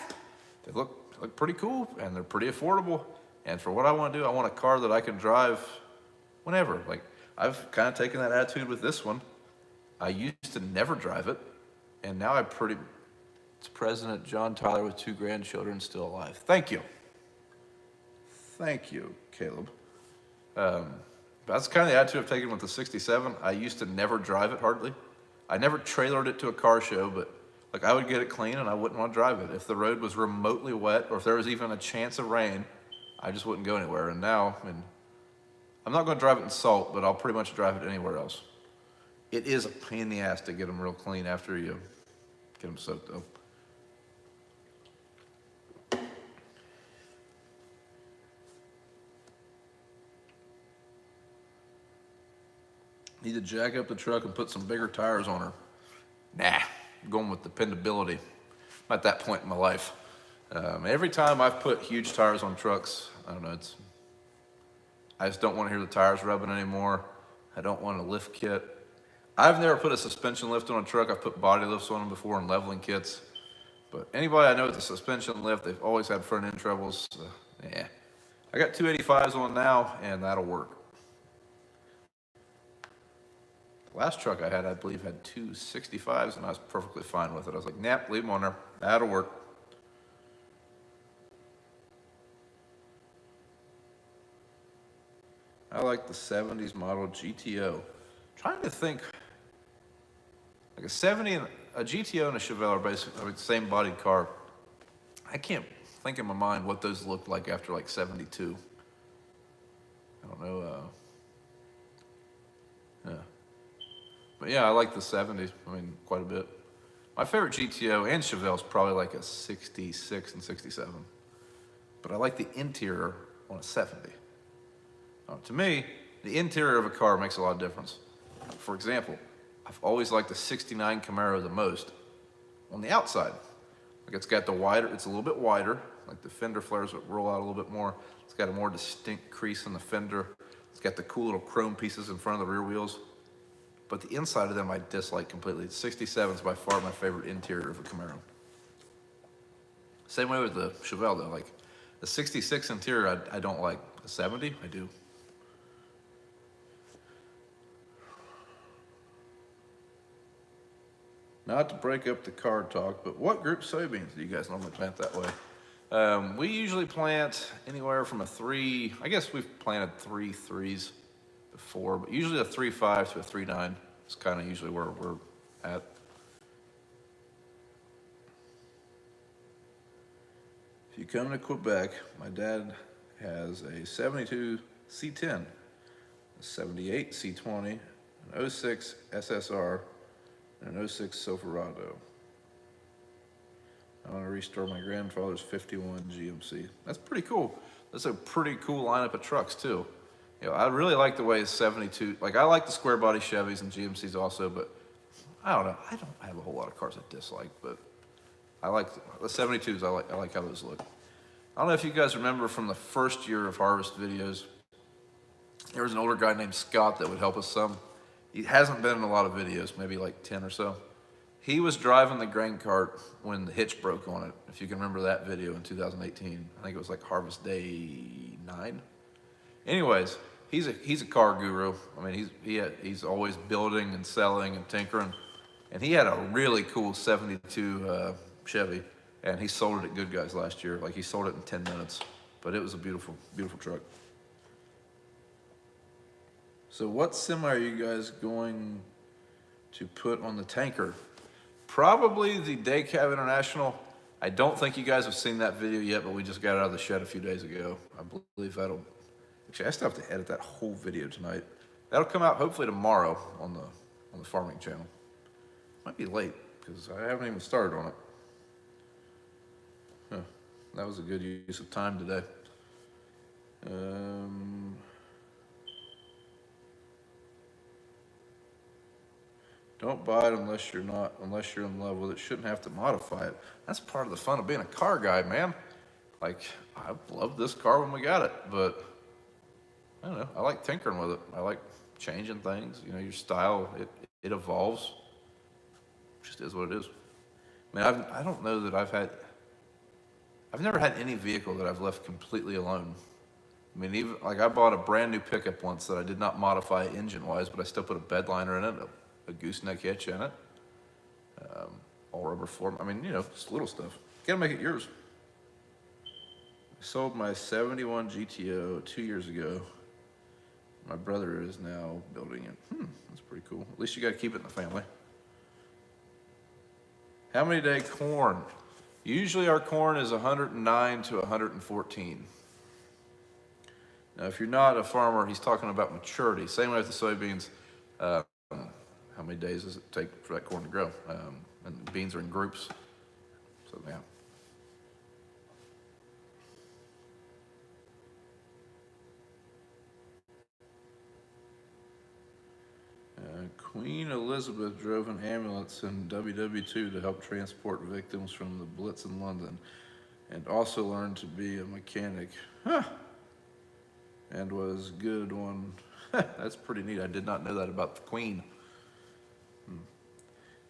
They look pretty cool, and they're pretty affordable. And for what I want to do, I want a car that I can drive whenever. Like, I've kind of taken that attitude with this one. I used to never drive it, and now it's President John Tyler with 2 grandchildren still alive. Thank you. Thank you, Caleb. That's kind of the attitude I've taken with the 67. I used to never drive it hardly. I never trailered it to a car show, but like I would get it clean and I wouldn't want to drive it. If the road was remotely wet or if there was even a chance of rain, I just wouldn't go anywhere. And now, I mean, I'm not going to drive it in salt, but I'll pretty much drive it anywhere else. It is a pain in the ass to get them real clean after you get them soaked up. Need to jack up the truck and put some bigger tires on her. Nah, I'm going with dependability. I'm at that point in my life. Every time I've put huge tires on trucks, I don't know, I just don't want to hear the tires rubbing anymore. I don't want a lift kit. I've never put a suspension lift on a truck. I've put body lifts on them before and leveling kits. But anybody I know with a suspension lift, they've always had front end troubles. Yeah. I got 285s on now, and that'll work. The last truck I had, I believe, had 265s, and I was perfectly fine with it. I was like, nah, leave them on there. That'll work. I like the 70s model GTO. Trying to think, like a 70 and a GTO and a Chevelle are basically the same bodied car. I can't think in my mind what those looked like after like 72. I don't know. Yeah. But yeah, I like the 70s. I mean, quite a bit. My favorite GTO and Chevelle is probably like a 66 and 67. But I like the interior on a 70. To me, the interior of a car makes a lot of difference. For example, I've always liked the 69 Camaro the most on the outside. Like it's got it's a little bit wider, like the fender flares would roll out a little bit more. It's got a more distinct crease in the fender. It's got the cool little chrome pieces in front of the rear wheels. But the inside of them I dislike completely. The 67 is by far my favorite interior of a Camaro. Same way with the Chevelle though. Like the 66 interior I don't like. The 70 I do. Not to break up the car talk, but what group soybeans do you guys normally plant that way? We usually plant anywhere from a 3, I guess we've planted 3 3s before, but usually a 3.5 to a 3.9 is kind of usually where we're at. If you come to Quebec, my dad has a 72 C10, a 78 C20, an 06 SSR, and an 06 Silverado. I want to restore my grandfather's 51 GMC. That's pretty cool. That's a pretty cool lineup of trucks too. You know, I really like the way 72, like I like the square body Chevys and GMCs also, but I don't know. I don't have a whole lot of cars I dislike, but I like the 72s. I like how those look. I don't know if you guys remember from the first year of Harvest videos, there was an older guy named Scott that would help us some. He hasn't been in a lot of videos, maybe like 10 or so. He was driving the grain cart when the hitch broke on it. If you can remember that video in 2018, I think it was like Harvest Day 9. Anyways, he's a car guru. I mean, he's always building and selling and tinkering, and he had a really cool 72 Chevy, and he sold it at Good Guys last year. Like, he sold it in 10 minutes, but it was a beautiful, beautiful truck. So what semi are you guys going to put on the tanker? Probably the Day Cab International. I don't think you guys have seen that video yet, but we just got it out of the shed a few days ago. I believe that'll, actually I still have to edit that whole video tonight. That'll come out hopefully tomorrow on the farming channel. Might be late because I haven't even started on it. Huh. That was a good use of time today. Don't buy it unless you're in love with it. Shouldn't have to modify it. That's part of the fun of being a car guy, man. Like, I loved this car when we got it, but I don't know. I like tinkering with it. I like changing things. You know, your style, it evolves. It just is what it is. I mean, I don't know that I've never had any vehicle that I've left completely alone. I mean, even like I bought a brand new pickup once that I did not modify engine-wise, but I still put a bed liner in it, a gooseneck hitch in it, all rubber floor. I mean, you know, just little stuff. Gotta make it yours. I sold my 71 GTO 2 years ago. My brother is now building it. That's pretty cool. At least you gotta keep it in the family. How many day corn? Usually our corn is 109 to 114. Now, if you're not a farmer, he's talking about maturity. Same way with the soybeans. How many days does it take for that corn to grow? And the beans are in groups. So, yeah. Queen Elizabeth drove an ambulance in WW2 to help transport victims from the Blitz in London, and also learned to be a mechanic. Huh. And was good one. That's pretty neat. I did not know that about the Queen.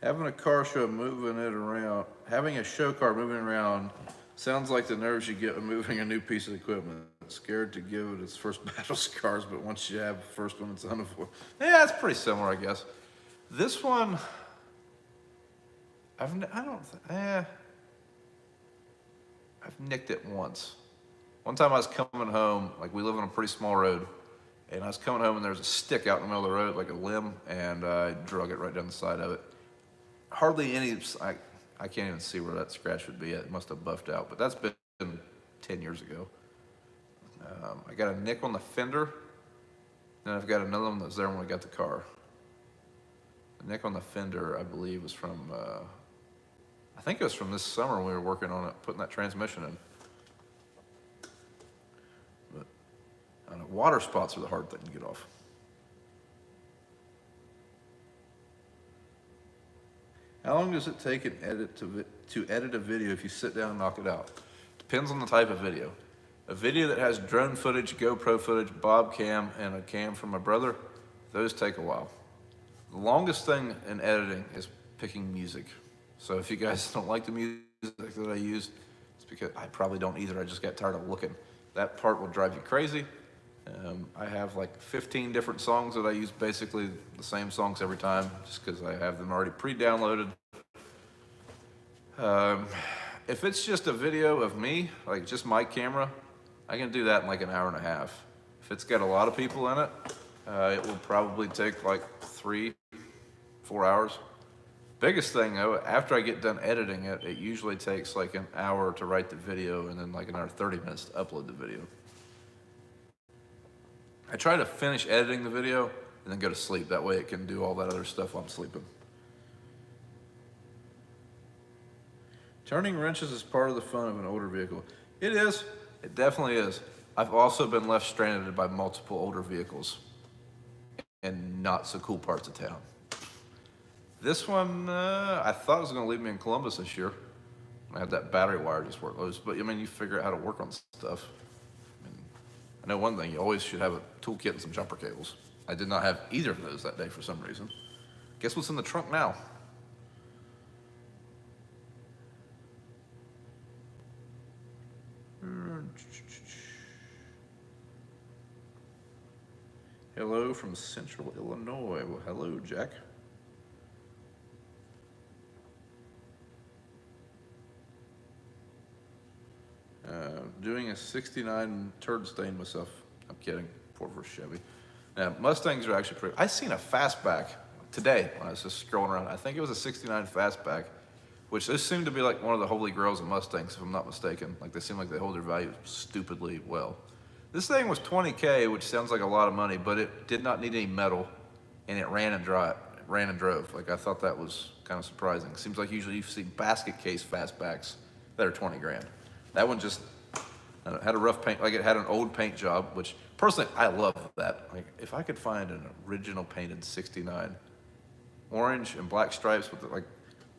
Having a car show moving it around, having a show car moving around sounds like the nerves you get when moving a new piece of equipment. Scared to give it its first battle scars, but once you have the first one, it's unavoidable. Yeah, it's pretty similar, I guess. This one, I've nicked it once. One time I was coming home, like we live on a pretty small road, and I was coming home and there was a stick out in the middle of the road, like a limb, and I drug it right down the side of it. Hardly any, I can't even see where that scratch would be. It must have buffed out, but that's been 10 years ago. I got a nick on the fender, and I've got another one that was there when we got the car. The nick on the fender, I believe, was from, I think it was from this summer when we were working on it, putting that transmission in. But I don't know, water spots are the hard thing to get off. How long does it take an edit to edit a video if you sit down and knock it out? Depends on the type of video. A video that has drone footage, GoPro footage, bob cam, and a cam from my brother, those take a while. The longest thing in editing is picking music. So if you guys don't like the music that I use, it's because I probably don't either. I just got tired of looking. That part will drive you crazy. I have like 15 different songs that I use, basically the same songs every time, just because I have them already pre-downloaded. If it's just a video of me, like just my camera, I can do that in like an hour and a half. If it's got a lot of people in it, it will probably take like 3-4 hours. Biggest thing though, after I get done editing it, it usually takes like an hour to write the video and then like another 30 minutes to upload the video. I try to finish editing the video and then go to sleep. That way it can do all that other stuff while I'm sleeping. Turning wrenches is part of the fun of an older vehicle. It is. It definitely is. I've also been left stranded by multiple older vehicles in not so cool parts of town. This one, I thought it was going to leave me in Columbus this year, I had that battery wire just work loose. But I mean, you figure out how to work on stuff. I know one thing, you always should have a toolkit and some jumper cables. I did not have either of those that day for some reason. Guess what's in the trunk now? Hello from Central Illinois. Well, hello, Jack. Doing a 69 turd stain myself. I'm kidding. Poor for Chevy. Mustangs are actually pretty. I seen a fastback today when I was just scrolling around. I think it was a 69 fastback, which this seemed to be like one of the holy grails of Mustangs, if I'm not mistaken. Like they seem like they hold their value stupidly well. This thing was $20K, which sounds like a lot of money, but it did not need any metal, and it ran and drove. Like I thought that was kind of surprising. Seems like usually you see basket case fastbacks that are 20 grand. That one just had a rough paint, like it had an old paint job, which personally I love that. Like if I could find an original painted 69, orange and black stripes with like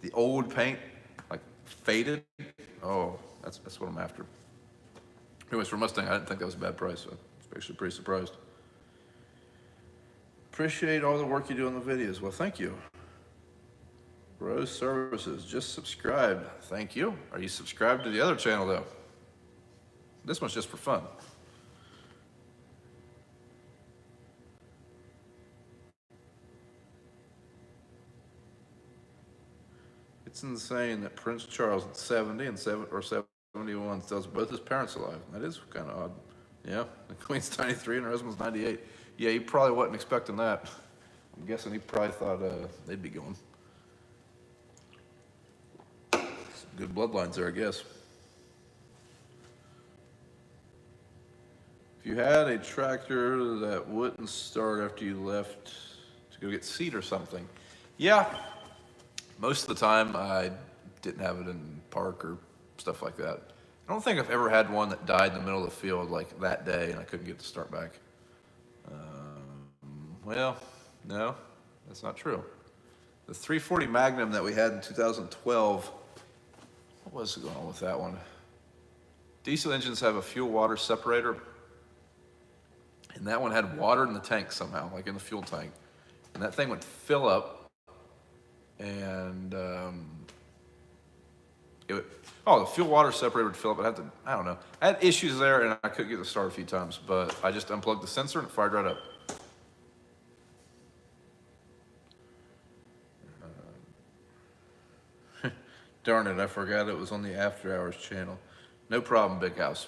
the old paint, like faded. Oh, that's what I'm after. Anyways, for Mustang, I didn't think that was a bad price. So I was actually pretty surprised. Appreciate all the work you do on the videos. Well, thank you. Rose Services, just subscribed. Thank you. Are you subscribed to the other channel though? This one's just for fun. It's insane that Prince Charles at 70 and 71 still has both his parents alive. That is kind of odd. Yeah, the Queen's 93 and her husband's 98. Yeah, he probably wasn't expecting that. I'm guessing he probably thought they'd be going. Some good bloodlines there, I guess. If you had a tractor that wouldn't start after you left to go get seed or something, yeah, most of the time I didn't have it in park or stuff like that. I don't think I've ever had one that died in the middle of the field like that day and I couldn't get to start back. Well, no, that's not true. The 340 Magnum that we had in 2012, what was going on with that one? Diesel engines have a fuel water separator, and that one had water in the tank somehow, like in the fuel tank. And that thing would fill up, and the fuel water separator would fill up. I don't know. I had issues there, and I couldn't get it to start a few times, but I just unplugged the sensor and it fired right up. Darn it, I forgot it was on the After Hours channel. No problem, Big House.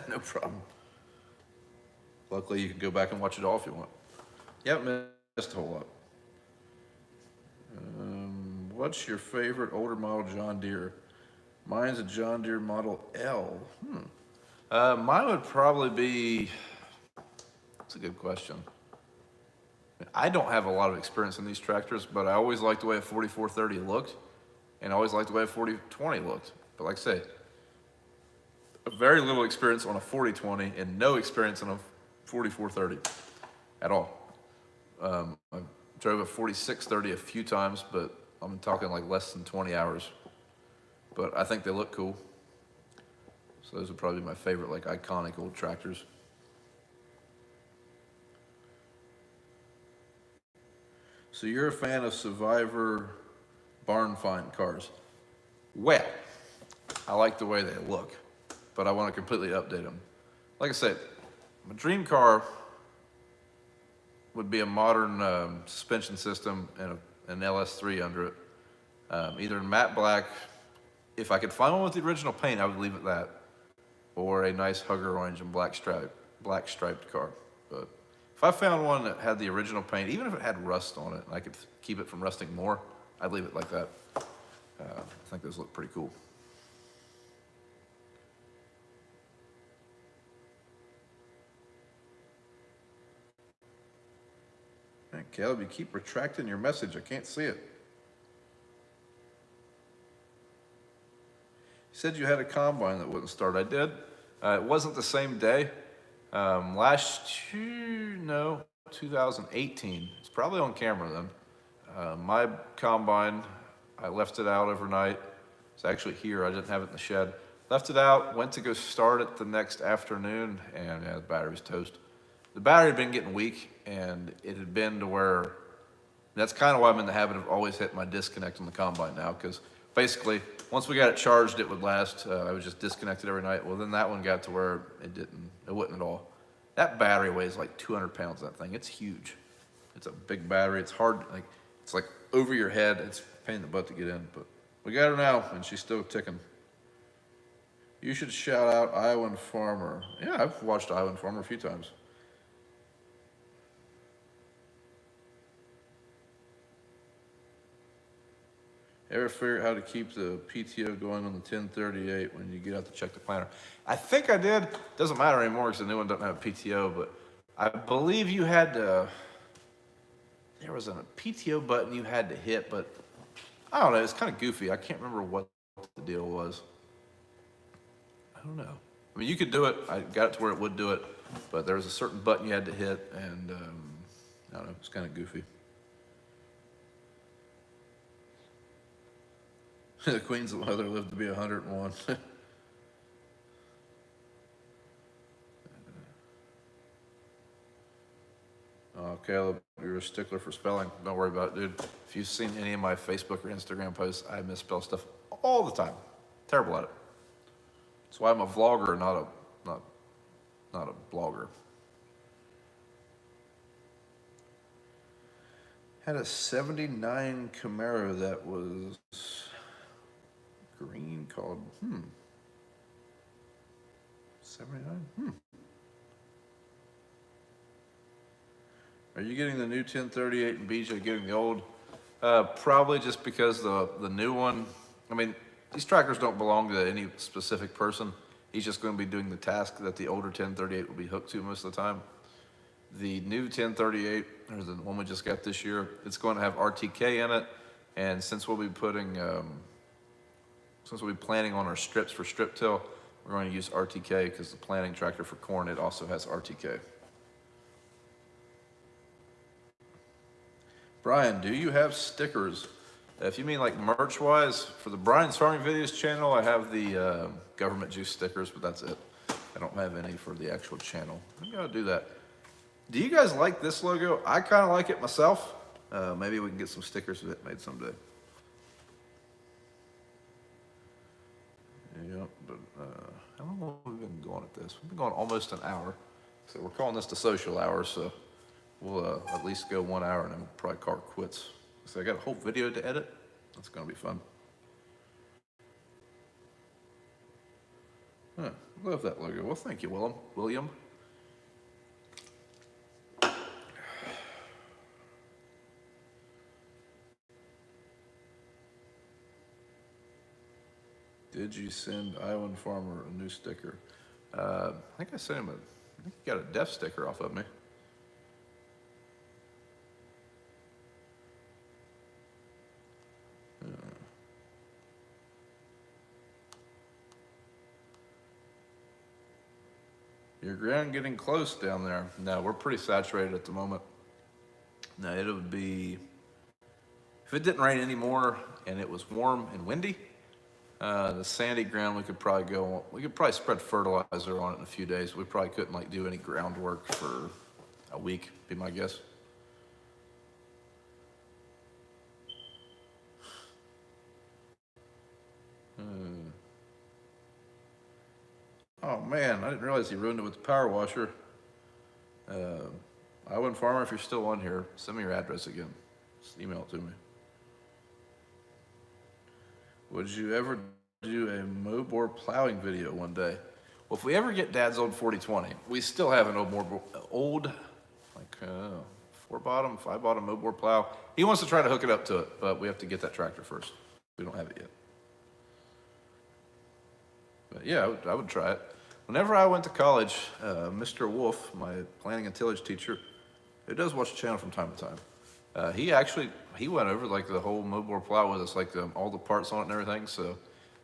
No problem. Luckily, you can go back and watch it all if you want. You haven't missed a whole lot. What's your favorite older model John Deere? Mine's a John Deere Model L. Mine would probably be, that's a good question. I don't have a lot of experience in these tractors, but I always liked the way a 4430 looked, and I always liked the way a 4020 looked. But like I say, very little experience on a 4020 and no experience on a 4430 at all. I drove a 4630 a few times, but I'm talking like less than 20 hours. But I think they look cool. So those would probably be my favorite, like iconic old tractors. So you're a fan of Survivor barn find cars? Well, I like the way they look, but I want to completely update them. Like I said, my dream car would be a modern suspension system and an LS3 under it. Either in matte black. If I could find one with the original paint, I would leave it that. Or a nice hugger orange and black striped car. But if I found one that had the original paint, even if it had rust on it, and I could keep it from rusting more, I'd leave it like that. I think those look pretty cool. Hey, Caleb, you keep retracting your message. I can't see it. You said you had a combine that wouldn't start. I did. It wasn't the same day. 2018. It's probably on camera then. My combine, I left it out overnight. It's actually here. I didn't have it in the shed. Left it out, went to go start it the next afternoon, and yeah, the battery was toast. The battery had been getting weak, and it had been to where, that's kind of why I'm in the habit of always hitting my disconnect on the combine now, because basically, once we got it charged, it would last. I would just disconnect it every night. Well, then that one got to where it wouldn't at all. That battery weighs like 200 pounds, that thing. It's huge. It's a big battery. It's hard, it's like over your head. It's a pain in the butt to get in, but we got her now, and she's still ticking. You should shout out Iowan Farmer. Yeah, I've watched Iowan Farmer a few times. Ever figure out how to keep the PTO going on the 1038 when you get out to check the planner? I think I did. Doesn't matter anymore because the new one doesn't have a PTO, but I believe you had to, there was a PTO button you had to hit, but I don't know, it's kind of goofy. I can't remember what the deal was. I don't know. I mean, you could do it. I got it to where it would do it, but there was a certain button you had to hit, and I don't know, it's kind of goofy. The Queen's mother lived to be 101. Oh, Caleb, you're a stickler for spelling. Don't worry about it, dude. If you've seen any of my Facebook or Instagram posts, I misspell stuff all the time. Terrible at it. That's why I'm a vlogger, not a blogger. Had a 79 Camaro that was green called, 79? Are you getting the new 1038 and BJ getting the old? Probably just because the new one, I mean, these tractors don't belong to any specific person. He's just going to be doing the task that the older 1038 will be hooked to most of the time. The new 1038, or the one we just got this year, it's going to have RTK in it. And since we'll be planning on our strips for strip till, we're going to use RTK because the planting tractor for corn, it also has RTK. Brian, do you have stickers? If you mean like merch-wise, for the Brian's Farming Videos channel, I have the government juice stickers, but that's it. I don't have any for the actual channel. I gotta do that. Do you guys like this logo? I kind of like it myself. Maybe we can get some stickers of it made someday. Yep, but how long have we been going at this? We've been going almost an hour. So we're calling this the social hour, so we'll at least go 1 hour and then we'll probably call it quits. So I got a whole video to edit. That's gonna be fun. Love that logo. Well, thank you, William. Did you send Iowan Farmer a new sticker? I think I sent him I think he got a deaf sticker off of me. Your ground getting close down there? No, we're pretty saturated at the moment. No, it would be, if it didn't rain anymore and it was warm and windy, the sandy ground, we could probably spread fertilizer on it in a few days. We probably couldn't like do any groundwork for a week, be my guess. Oh man, I didn't realize he ruined it with the power washer. Iowan Farmer, if you're still on here, send me your address again. Just email it to me. Would you ever do a mow bore plowing video one day? Well, if we ever get Dad's old 4020, we still have an old 4-bottom, 5-bottom mow bore plow. He wants to try to hook it up to it, but we have to get that tractor first. We don't have it yet. But yeah, I would try it. Whenever I went to college, Mr. Wolf, my planning and tillage teacher, who does watch the channel from time to time, he went over like the whole mow bore plow with us, like all the parts on it and everything. So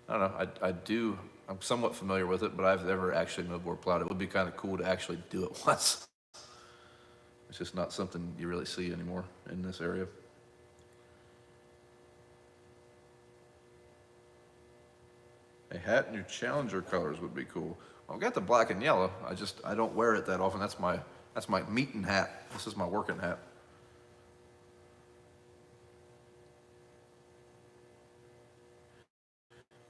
I don't know, I'm somewhat familiar with it, but I've never actually mow bore plowed. It would be kind of cool to actually do it once. It's just not something you really see anymore in this area. hat in your Challenger colors would be cool. Well, I've got the black and yellow. I don't wear it that often. That's my meeting hat. This is my working hat.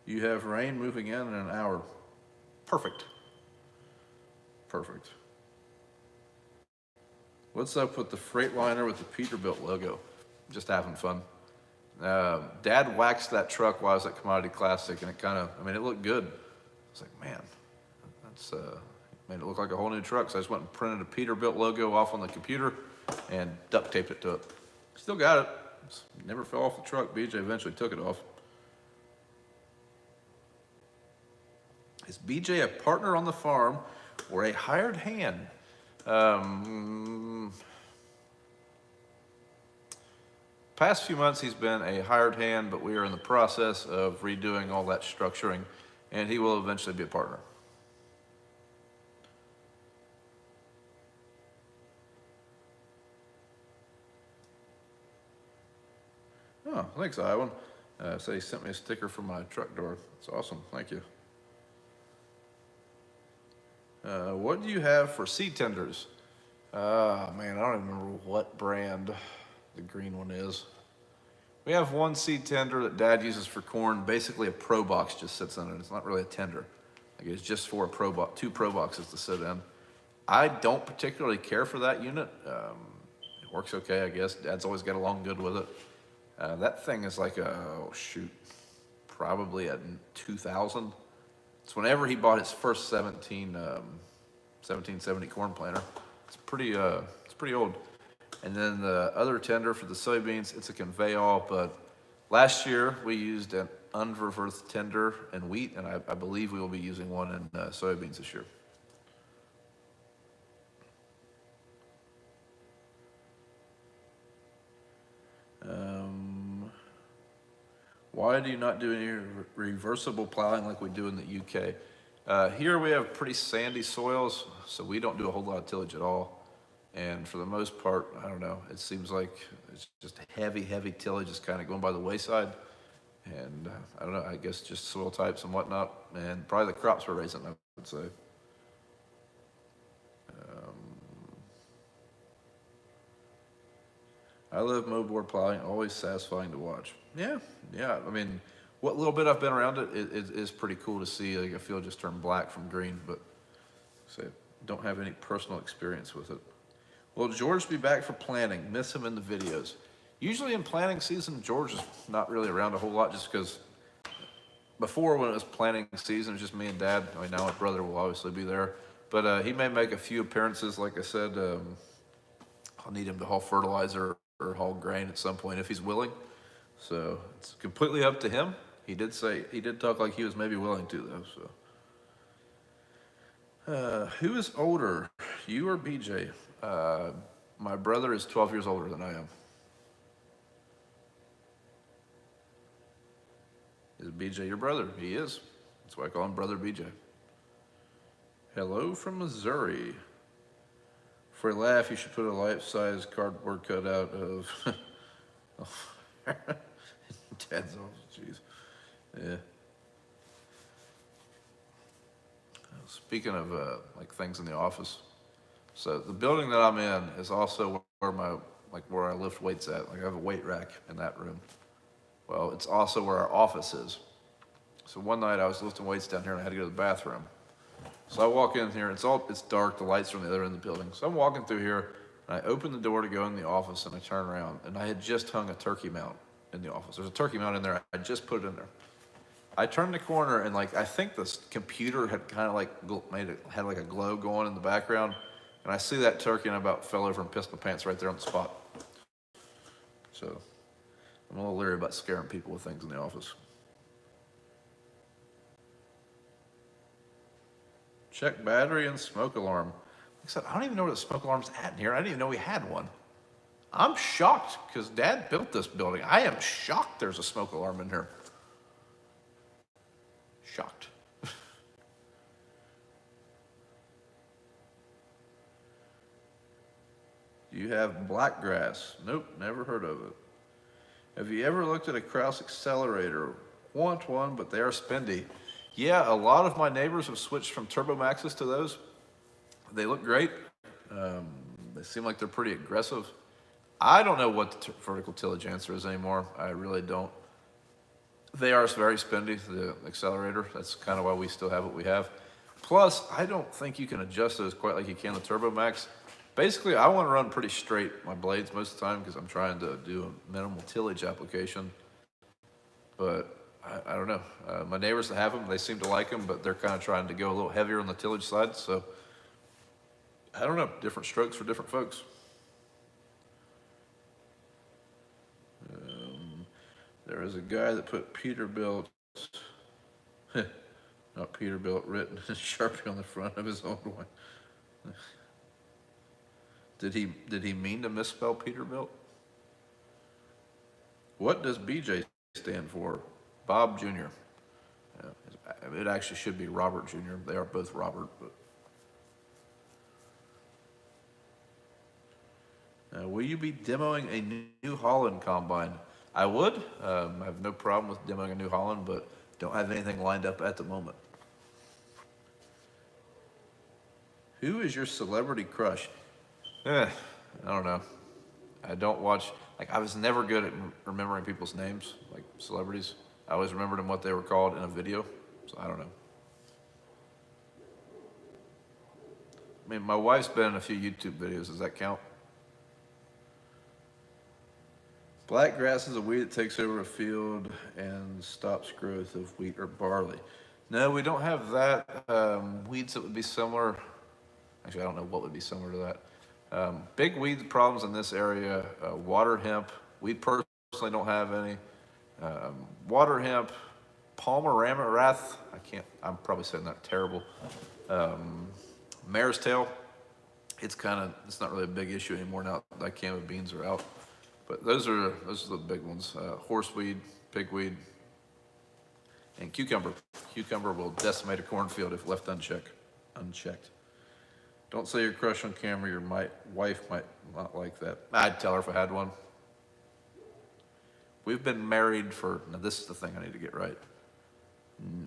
You have rain moving in an hour. Perfect. Perfect. What's up with the Freightliner with the Peterbilt logo? Just having fun. Dad waxed that truck while I was at Commodity Classic, and it looked good. I was like, man, that's made it look like a whole new truck. So I just went and printed a Peterbilt logo off on the computer and duct taped it to it. Still got it. Never fell off the truck. BJ eventually took it off. Is BJ a partner on the farm or a hired hand? Past few months he's been a hired hand, but we are in the process of redoing all that structuring, and he will eventually be a partner. Oh, thanks, Iwan. So he sent me a sticker for my truck door. It's awesome. Thank you. What do you have for seed tenders? Man, I don't even remember what brand the green one is. We have one seed tender that Dad uses for corn. Basically, a Pro Box just sits in it. It's not really a tender. Like, it's just for a Pro Box, 2 Pro Boxes to sit in. I don't particularly care for that unit. It works okay, I guess. Dad's always got along good with it. That thing is like probably a 2000. It's whenever he bought his first 1770 corn planter. It's pretty old. And then the other tender for the soybeans, it's a conveyall, but last year we used an unreversed tender in wheat, and I believe we will be using one in soybeans this year. Why do you not do any reversible plowing like we do in the UK? Here we have pretty sandy soils, so we don't do a whole lot of tillage at all. And for the most part, I don't know, it seems like it's just heavy tillage is kind of going by the wayside. And I don't know, I guess just soil types and whatnot, and probably the crops we're raising, I would say. I love mowboard plowing, always satisfying to watch. Yeah. I mean, what little bit I've been around it is pretty cool to see. Like, a field just turn black from green, but say don't have any personal experience with it. Will George be back for planting? Miss him in the videos. Usually in planting season, George is not really around a whole lot, just because before, when it was planting season, it was just me and Dad. I mean, now my brother will obviously be there, but he may make a few appearances. Like I said, I'll need him to haul fertilizer or haul grain at some point if he's willing. So it's completely up to him. He did talk like he was maybe willing to, though. So, who is older, you or BJ? My brother is 12 years older than I am. Is BJ your brother? He is. That's why I call him Brother BJ. Hello from Missouri. For a laugh, you should put a life-size cardboard cutout of Dad's office. Jeez. Yeah. Speaking of like things in the office, so the building that I'm in is also where I lift weights at. Like, I have a weight rack in that room. Well, it's also where our office is. So one night I was lifting weights down here and I had to go to the bathroom. So I walk in here, it's dark, the lights are on the other end of the building. So I'm walking through here, and I open the door to go in the office, and I turn around, and I had just hung a turkey mount in the office. There's a turkey mount in there, I just put it in there. I turned the corner, and I think the computer had kind of had like a glow going in the background, and I see that turkey, and I about fell over and pissed my pants right there on the spot. So I'm a little leery about scaring people with things in the office. Check battery and smoke alarm. Like I said, I don't even know where the smoke alarm's at in here. I didn't even know we had one. I'm shocked because Dad built this building. I am shocked there's a smoke alarm in here. Shocked. Do you have black grass? Nope, never heard of it. Have you ever looked at a Krause accelerator? Want one, but they are spendy. Yeah, a lot of my neighbors have switched from Turbo Maxes to those. They look great. Um, they seem like they're pretty aggressive. I don't know what the vertical tillage answer is anymore. I really don't. They are very spendy, the accelerator. That's kind of why we still have what we have. Plus, I don't think you can adjust those quite like you can the Turbo Max. Basically, I want to run pretty straight my blades most of the time because I'm trying to do a minimal tillage application. But I don't know. My neighbors that have them, they seem to like them, but they're kind of trying to go a little heavier on the tillage side. So I don't know. Different strokes for different folks. There is a guy that put Peterbilt, not Peterbilt, written in Sharpie on the front of his old one. Did he mean to misspell Peterbilt? What does BJ stand for? Bob Jr. It actually should be Robert Jr. They are both Robert, but. Will you be demoing a New Holland combine? I would. I have no problem with demoing a New Holland, but don't have anything lined up at the moment. Who is your celebrity crush? I don't know. I don't watch, like I was never good at remembering people's names, like celebrities. I always remembered them what they were called in a video, so I don't know. I mean, my wife's been in a few YouTube videos. Does that count? Black grass is a weed that takes over a field and stops growth of wheat or barley. No, we don't have that. Weeds that would be similar. Actually, I don't know what would be similar to that. Big weed problems in this area, water hemp. We personally don't have any. Water hemp, Palmer Ramarath. I'm probably saying that terrible. Mare's tail. It's not really a big issue anymore now that Canada beans are out. But those are the big ones. Horseweed, pigweed, and cucumber. Cucumber will decimate a cornfield if left unchecked. Don't say your crush on camera. Your wife might not like that. I'd tell her if I had one. We've been married for, now this is the thing I need to get right,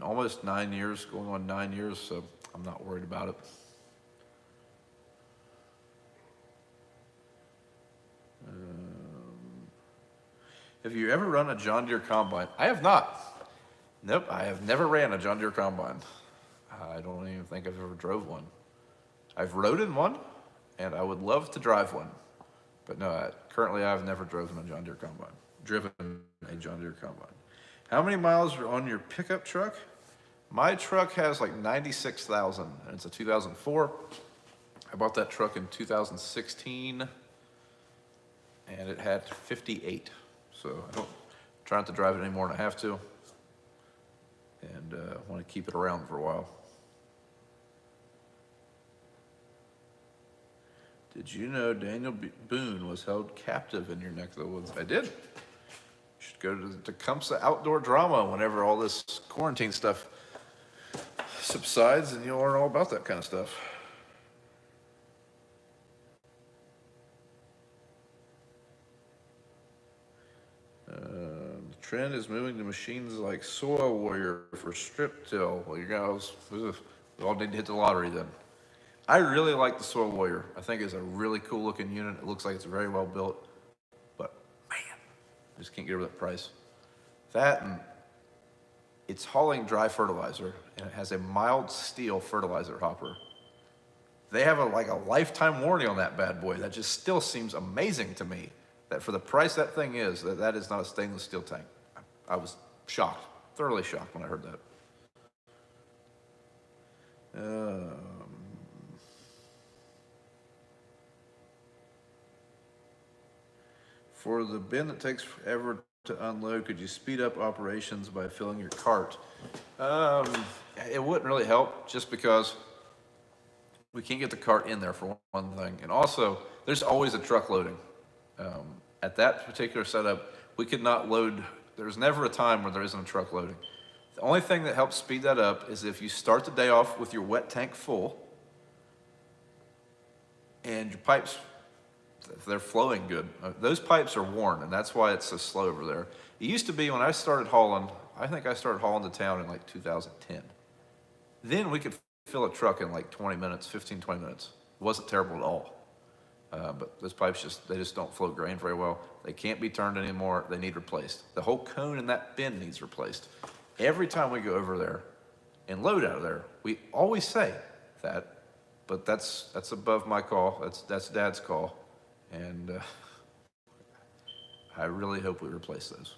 almost 9 years, going on 9 years, so I'm not worried about it. Have you ever run a John Deere combine? I have not. Nope, I have never ran a John Deere combine. I don't even think I've ever drove one. I've rode in one, and I would love to drive one. But no, currently I've never driven a John Deere combine. How many miles are on your pickup truck? My truck has like 96,000, and it's a 2004. I bought that truck in 2016, and it had 58. So I'm trying to drive it any more than I have to, and want to keep it around for a while. Did you know Daniel Boone was held captive in your neck of the woods? I did. You should go to the Tecumseh Outdoor Drama whenever all this quarantine stuff subsides, and you'll learn all about that kind of stuff. The trend is moving to machines like Soil Warrior for strip till. Well, you guys, we all need to hit the lottery then. I really like the Soil Warrior. I think it's a really cool looking unit. It looks like it's very well built, but man, I just can't get over that price. That, and it's hauling dry fertilizer, and it has a mild steel fertilizer hopper. They have like a lifetime warranty on that bad boy. That just still seems amazing to me, that for the price that thing is, that is not a stainless steel tank. I was shocked, thoroughly shocked when I heard that. For the bin that takes forever to unload, could you speed up operations by filling your cart? It wouldn't really help, just because we can't get the cart in there for one thing. And also, there's always a truck loading. At that particular setup, we could not load, there's never a time where there isn't a truck loading. The only thing that helps speed that up is if you start the day off with your wet tank full, and your pipes, if they're flowing good. Those pipes are worn, and that's why it's so slow over there. It used to be when I started hauling, I think I started hauling to town in like 2010. then we could fill a truck in like 20 minutes, 15, 20 minutes. It wasn't terrible at all. But those pipes they just don't flow grain very well. They can't be turned anymore. They need replaced. The whole cone in that bin needs replaced. Every time we go over there and load out of there, we always say that, but that's above my call. That's Dad's call, and I really hope we replace those.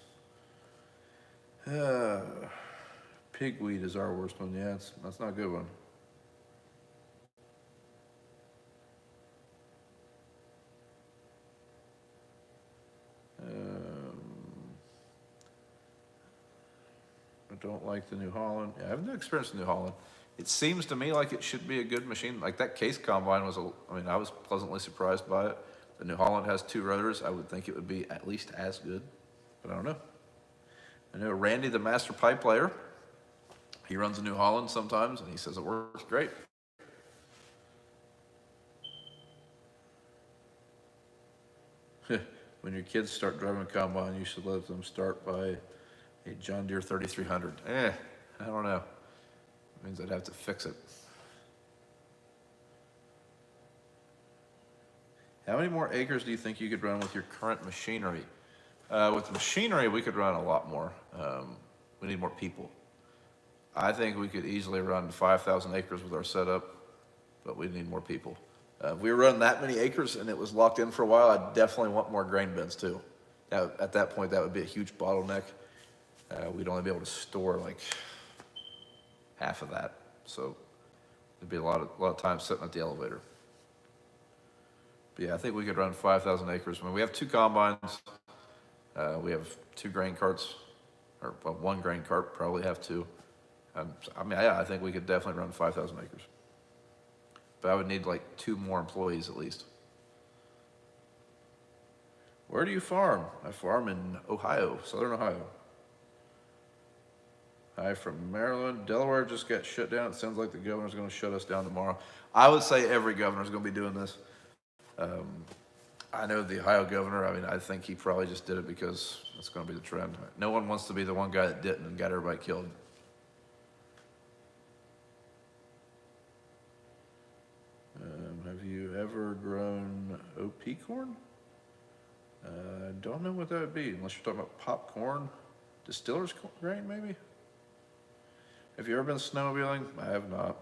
Pigweed is our worst one. Yeah, that's not a good one. I don't like the New Holland. Yeah, I have no experience in New Holland. It seems to me like it should be a good machine. Like that case combine was I was pleasantly surprised by it. The New Holland has 2 rotors. I would think it would be at least as good, but I don't know. I know Randy, the master pipe layer, he runs a New Holland sometimes, and he says it works great. When your kids start driving a combine, you should let them start by a John Deere 3300. I don't know. It means I'd have to fix it. How many more acres do you think you could run with your current machinery? With the machinery, we could run a lot more. We need more people. I think we could easily run 5,000 acres with our setup, but we need more people. If we were running that many acres and it was locked in for a while, I'd definitely want more grain bins too. At that point, that would be a huge bottleneck. We'd only be able to store like half of that. So there'd be a lot of time sitting at the elevator. But yeah, I think we could run 5,000 acres. I mean, we have 2 combines. We have 2 grain carts, or well, 1 grain cart, probably have 2. I think we could definitely run 5,000 acres. But I would need like 2 more employees at least. Where do you farm? I farm in Ohio, Southern Ohio. Hi from Maryland. Delaware just got shut down. It sounds like the governor's going to shut us down tomorrow. I would say every governor's going to be doing this. I know the Ohio governor, I think he probably just did it because it's going to be the trend. No one wants to be the one guy that didn't and got everybody killed. Have you ever grown OP corn? I don't know what that would be, unless you're talking about popcorn. Distiller's grain, maybe? Have you ever been snowmobiling? I have not.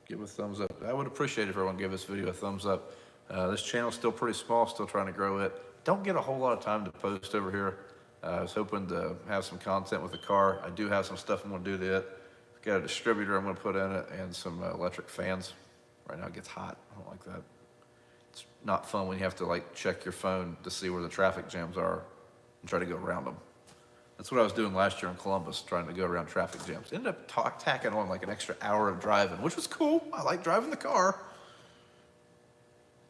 Give a thumbs up. I would appreciate it if everyone gave this video a thumbs up. This channel's still pretty small, still trying to grow it. Don't get a whole lot of time to post over here. I was hoping to have some content with the car. I do have some stuff I'm going to do to it. I've got a distributor I'm going to put in it and some electric fans. Right now it gets hot. I don't like that. It's not fun when you have to like check your phone to see where the traffic jams are and try to go around them. That's what I was doing last year in Columbus, trying to go around traffic jams. Ended up tacking on like an extra hour of driving, which was cool. I like driving the car.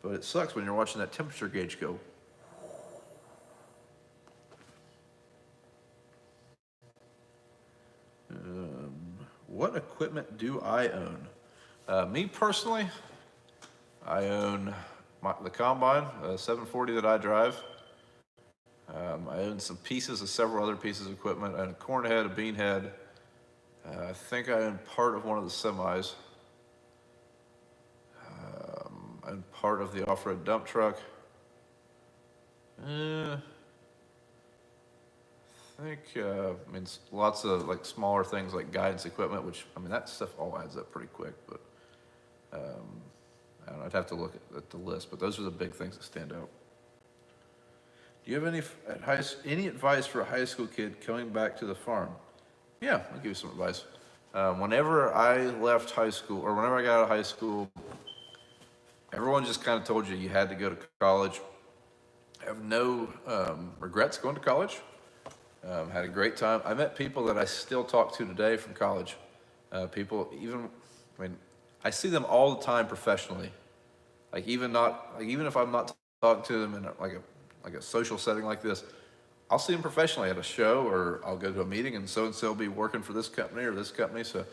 But it sucks when you're watching that temperature gauge go. What equipment do I own? Me personally, I own the combine, 740 that I drive. I own some pieces of several other pieces of equipment. I own a corn head, a bean head. I think I own part of one of the semis. I own part of the off-road dump truck. I think, lots of like smaller things like guidance equipment, which, that stuff all adds up pretty quick, but I don't know, I'd have to look at the list, but those are the big things that stand out. Do you have any advice for a high school kid coming back to the farm? Yeah, I'll give you some advice. Whenever I left high school, or whenever I got out of high school, everyone just kind of told you had to go to college. I have no regrets going to college. Had a great time. I met people that I still talk to today from college. People I see them all the time professionally. Even if I'm not talking to them in a social setting like this, I'll see them professionally at a show, or I'll go to a meeting and so will be working for this company or this company. So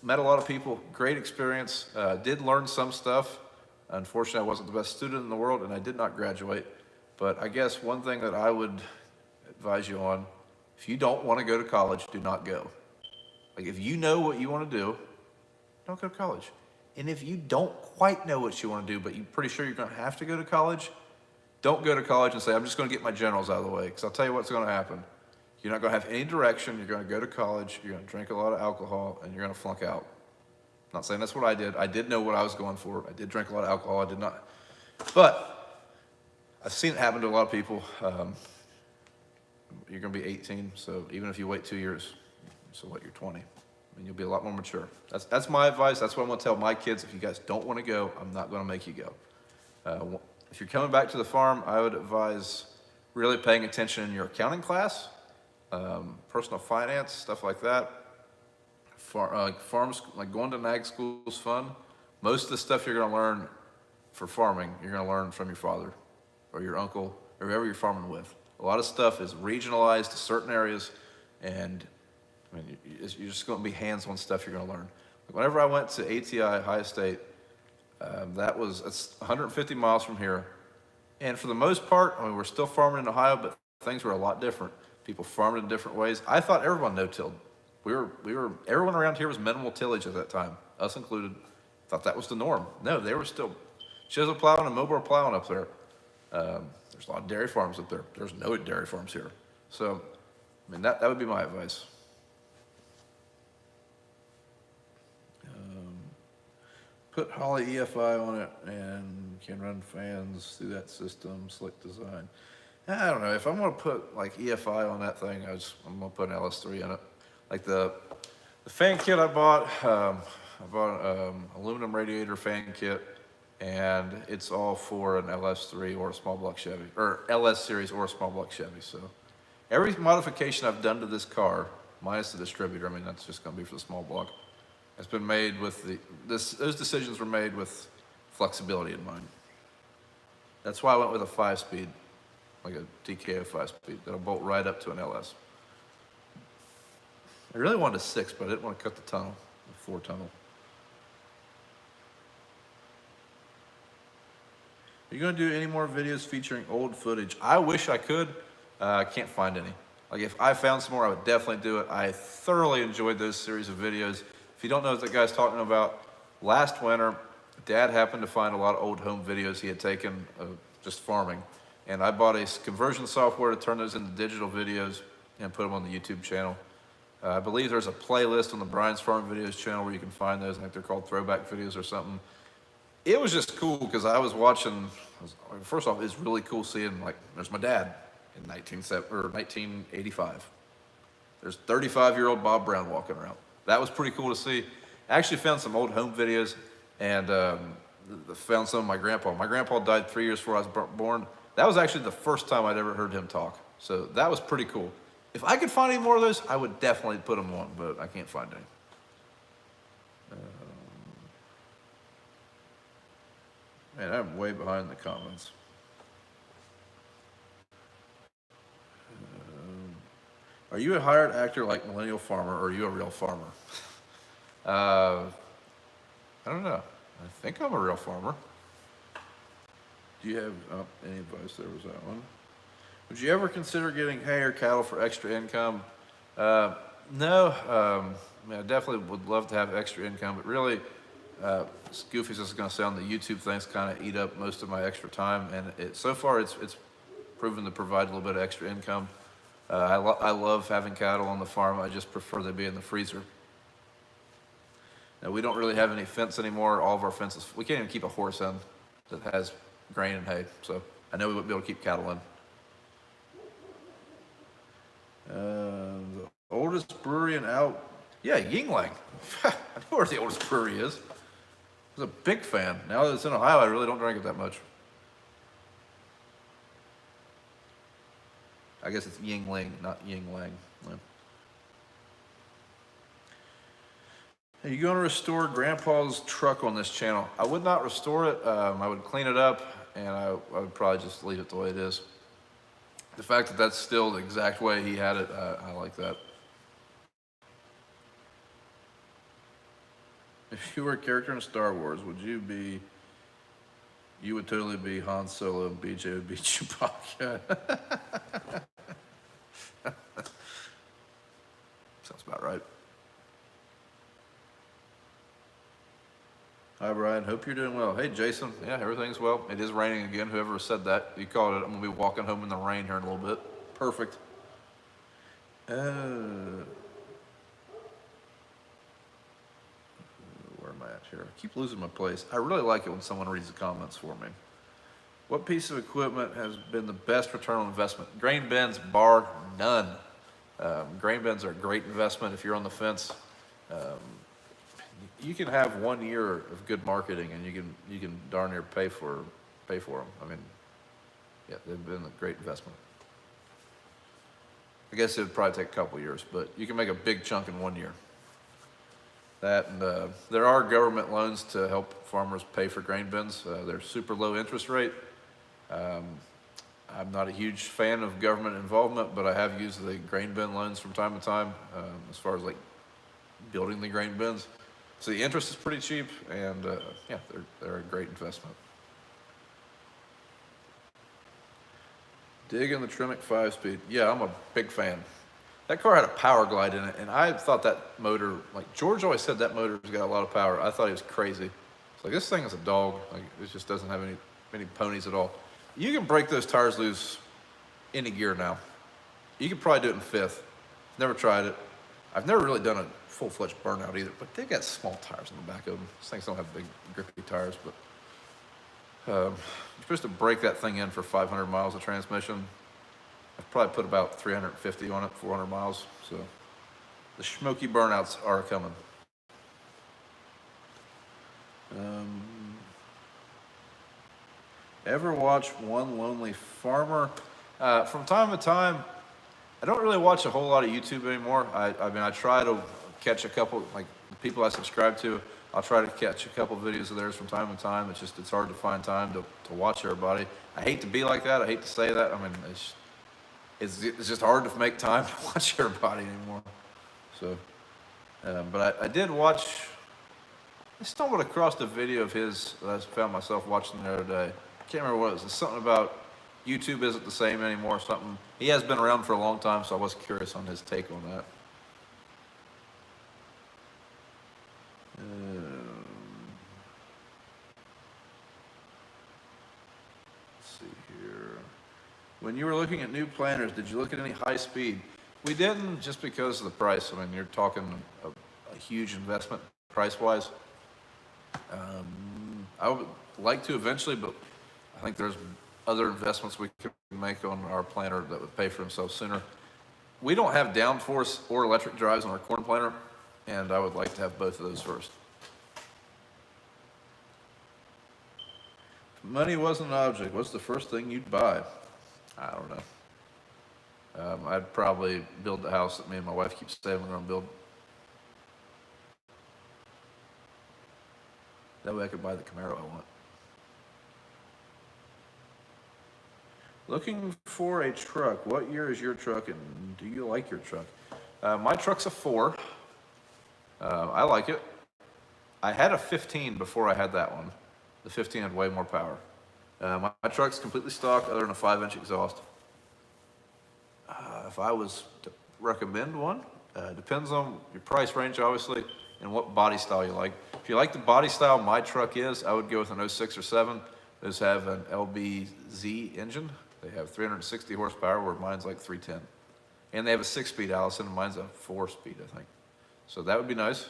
met a lot of people, great experience. Did learn some stuff. Unfortunately, I wasn't the best student in the world and I did not graduate. But I guess one thing that I would advise you on, if you don't want to go to college, do not go. Like if you know what you want to do, don't go to college. And if you don't quite know what you want to do, but you're pretty sure you're going to have to go to college, don't go to college and say, I'm just going to get my generals out of the way. Because I'll tell you what's going to happen. You're not going to have any direction. You're going to go to college. You're going to drink a lot of alcohol, and you're going to flunk out. I'm not saying that's what I did. I did know what I was going for. I did drink a lot of alcohol. I did not. But I've seen it happen to a lot of people. You're going to be 18, so even if you wait 2 years, so what, you're 20, and you'll be a lot more mature. That's my advice. That's what I'm going to tell my kids. If you guys don't want to go, I'm not going to make you go. If you're coming back to the farm, I would advise really paying attention in your accounting class, personal finance, stuff like that. Farms, like going to ag school is fun. Most of the stuff you're going to learn for farming, you're going to learn from your father or your uncle or whoever you're farming with. A lot of stuff is regionalized to certain areas, and I mean, you're just going to be hands-on stuff you're going to learn. Like whenever I went to ATI, High State, it's 150 miles from here. And for the most part, I mean, we're still farming in Ohio, but things were a lot different. People farmed in different ways. I thought everyone no-tilled. Everyone around here was minimal tillage at that time, us included. Thought that was the norm. No, they were still chisel plowing and mobile plowing up there. There's a lot of dairy farms up there. There's no dairy farms here. So, I mean, that would be my advice. Put Holly EFI on it and can run fans through that system, slick design. I don't know, if I'm gonna put like EFI on that thing, I'm gonna put an LS3 in it. Like the fan kit I bought an aluminum radiator fan kit, and it's all for an LS3 or a small block Chevy, or LS series or a small block Chevy. So every modification I've done to this car, minus the distributor, I mean, that's just gonna be for the small block, it's been made with those decisions were made with flexibility in mind. That's why I went with a 5-speed, like a TKO 5-speed, that'll bolt right up to an LS. I really wanted a 6, but I didn't want to cut the tunnel, the 4-tunnel. Are you going to do any more videos featuring old footage? I wish I could. I can't find any. Like if I found some more, I would definitely do it. I thoroughly enjoyed those series of videos. If you don't know what that guy's talking about, last winter, Dad happened to find a lot of old home videos he had taken of just farming. And I bought a conversion software to turn those into digital videos and put them on the YouTube channel. I believe there's a playlist on the Brian's Farm Videos channel where you can find those. I think they're called throwback videos or something. It was just cool because I was watching, first off, it's really cool seeing, like, there's my dad in 1985. There's 35-year-old Bob Brown walking around. That was pretty cool to see. I actually found some old home videos and found some of my grandpa. My grandpa died 3 years before I was born. That was actually the first time I'd ever heard him talk. So that was pretty cool. If I could find any more of those, I would definitely put them on, but I can't find any. Man, I'm way behind the comments. Are you a hired actor like Millennial Farmer, or are you a real farmer? I don't know. I think I'm a real farmer. Do you have any advice? There was that one. Would you ever consider getting hay or cattle for extra income? No. I mean, I definitely would love to have extra income, but really, as goofy as this is going to sound, the YouTube things kind of eat up most of my extra time, and so far it's proven to provide a little bit of extra income. I love having cattle on the farm. I just prefer they be in the freezer. Now, we don't really have any fence anymore. All of our fences, we can't even keep a horse in that has grain and hay, so I know we wouldn't be able to keep cattle in. The oldest brewery in yeah, Yingling. I know where the oldest brewery is. I was a big fan. Now that it's in Ohio, I really don't drink it that much. I guess it's Yingling, not Yingling. Yeah. Are you going to restore Grandpa's truck on this channel? I would not restore it. I would clean it up, and I would probably just leave it the way it is. The fact that that's still the exact way he had it, I like that. If you were a character in Star Wars, would you be You would totally be Han Solo and BJ would be Chewbacca. Sounds about right. Hi, Brian. Hope you're doing well. Hey, Jason. Yeah, everything's well. It is raining again. Whoever said that, you called it. I'm going to be walking home in the rain here in a little bit. Perfect. Where am I at here? I keep losing my place. I really like it when someone reads the comments for me. What piece of equipment has been the best return on investment? Grain bins, bar none. Grain bins are a great investment if you're on the fence. You can have 1 year of good marketing, and you can darn near pay for them. I mean, yeah, they've been a great investment. I guess it would probably take a couple years, but you can make a big chunk in 1 year. That and there are government loans to help farmers pay for grain bins. They're super low interest rate. I'm not a huge fan of government involvement, but I have used the grain bin loans from time to time as far as like building the grain bins. So the interest is pretty cheap, and yeah, they're a great investment. Dig in the Tremec 5-speed. Yeah, I'm a big fan. That car had a power glide in it, and I thought that motor, like George always said that motor's got a lot of power. I thought he was crazy. It's like, this thing is a dog. Like, it just doesn't have any ponies at all. You can break those tires loose any gear now. You could probably do it in fifth. Never tried it. I've never really done a full-fledged burnout either, but they've got small tires on the back of them. These things don't have big, grippy tires, but you're supposed to break that thing in for 500 miles of transmission. I've probably put about 350 on it, 400 miles. So the smoky burnouts are coming. Ever watch One Lonely Farmer? From time to time. I don't really watch a whole lot of YouTube anymore. I mean, I try to catch a couple, like the people I subscribe to, I'll try to catch a couple videos of theirs from time to time. It's hard to find time to watch everybody. I hate to be like that. I hate to say that. I mean, it's just hard to make time to watch everybody anymore. So, but I did watch, I stumbled across a video of his that I found myself watching the other day. I can't remember what it was. It's something about YouTube isn't the same anymore, something. He has been around for a long time, so I was curious on his take on that. Let's see here. When you were looking at new planters, did you look at any high speed? We didn't, just because of the price. I mean, you're talking a huge investment price-wise. I would like to eventually, but I think there's other investments we could make on our planter that would pay for themselves sooner. We don't have downforce or electric drives on our corn planter, and I would like to have both of those first. If money wasn't an object, what's the first thing you'd buy? I don't know. I'd probably build the house that me and my wife keep saying we're going to build. That way I could buy the Camaro I want. Looking for a truck. What year is your truck, and do you like your truck? My truck's a 4. I like it. I had a 15 before I had that one. The 15 had way more power. My truck's completely stock other than a 5-inch exhaust. If I was to recommend one, depends on your price range, obviously, and what body style you like. If you like the body style my truck is, I would go with an 06 or 7. Those have an LBZ engine. They have 360 horsepower, where mine's like 310. And they have a 6-speed Allison, and mine's a 4-speed, I think. So that would be nice.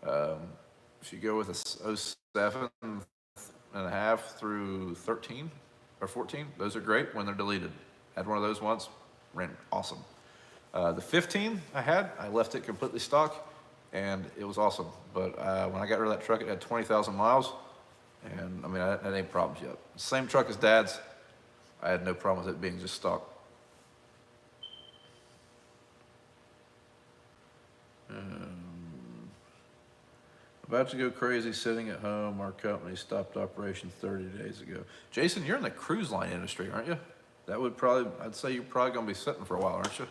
If you go with a 07.5 through 13 or 14, those are great when they're deleted. Had one of those once, ran awesome. The 15 I left it completely stock, and it was awesome. But when I got rid of that truck, it had 20,000 miles, and I mean, I had any problems yet. Same truck as Dad's. I had no problem with it being just stock. About to go crazy sitting at home. Our company stopped operations 30 days ago. Jason, you're in the cruise line industry, aren't you? That would probably, I'd say you're probably going to be sitting for a while, aren't you?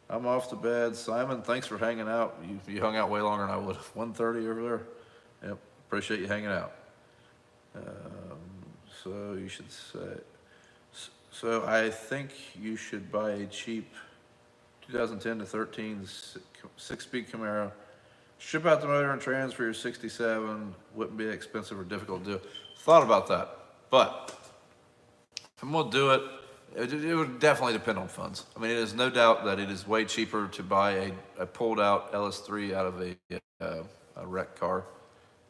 I'm off to bed. Simon, thanks for hanging out. You hung out way longer than I would. 1:30 over there. Yep, appreciate you hanging out. So you should say, so I think you should buy a cheap 2010 to 13 six-speed Camaro. Strip out the motor and trans for your 67. Wouldn't be expensive or difficult to do. Thought about that, but if I'm gonna do it, it would definitely depend on funds. I mean, it is no doubt that it is way cheaper to buy a pulled out LS3 out of a wrecked car,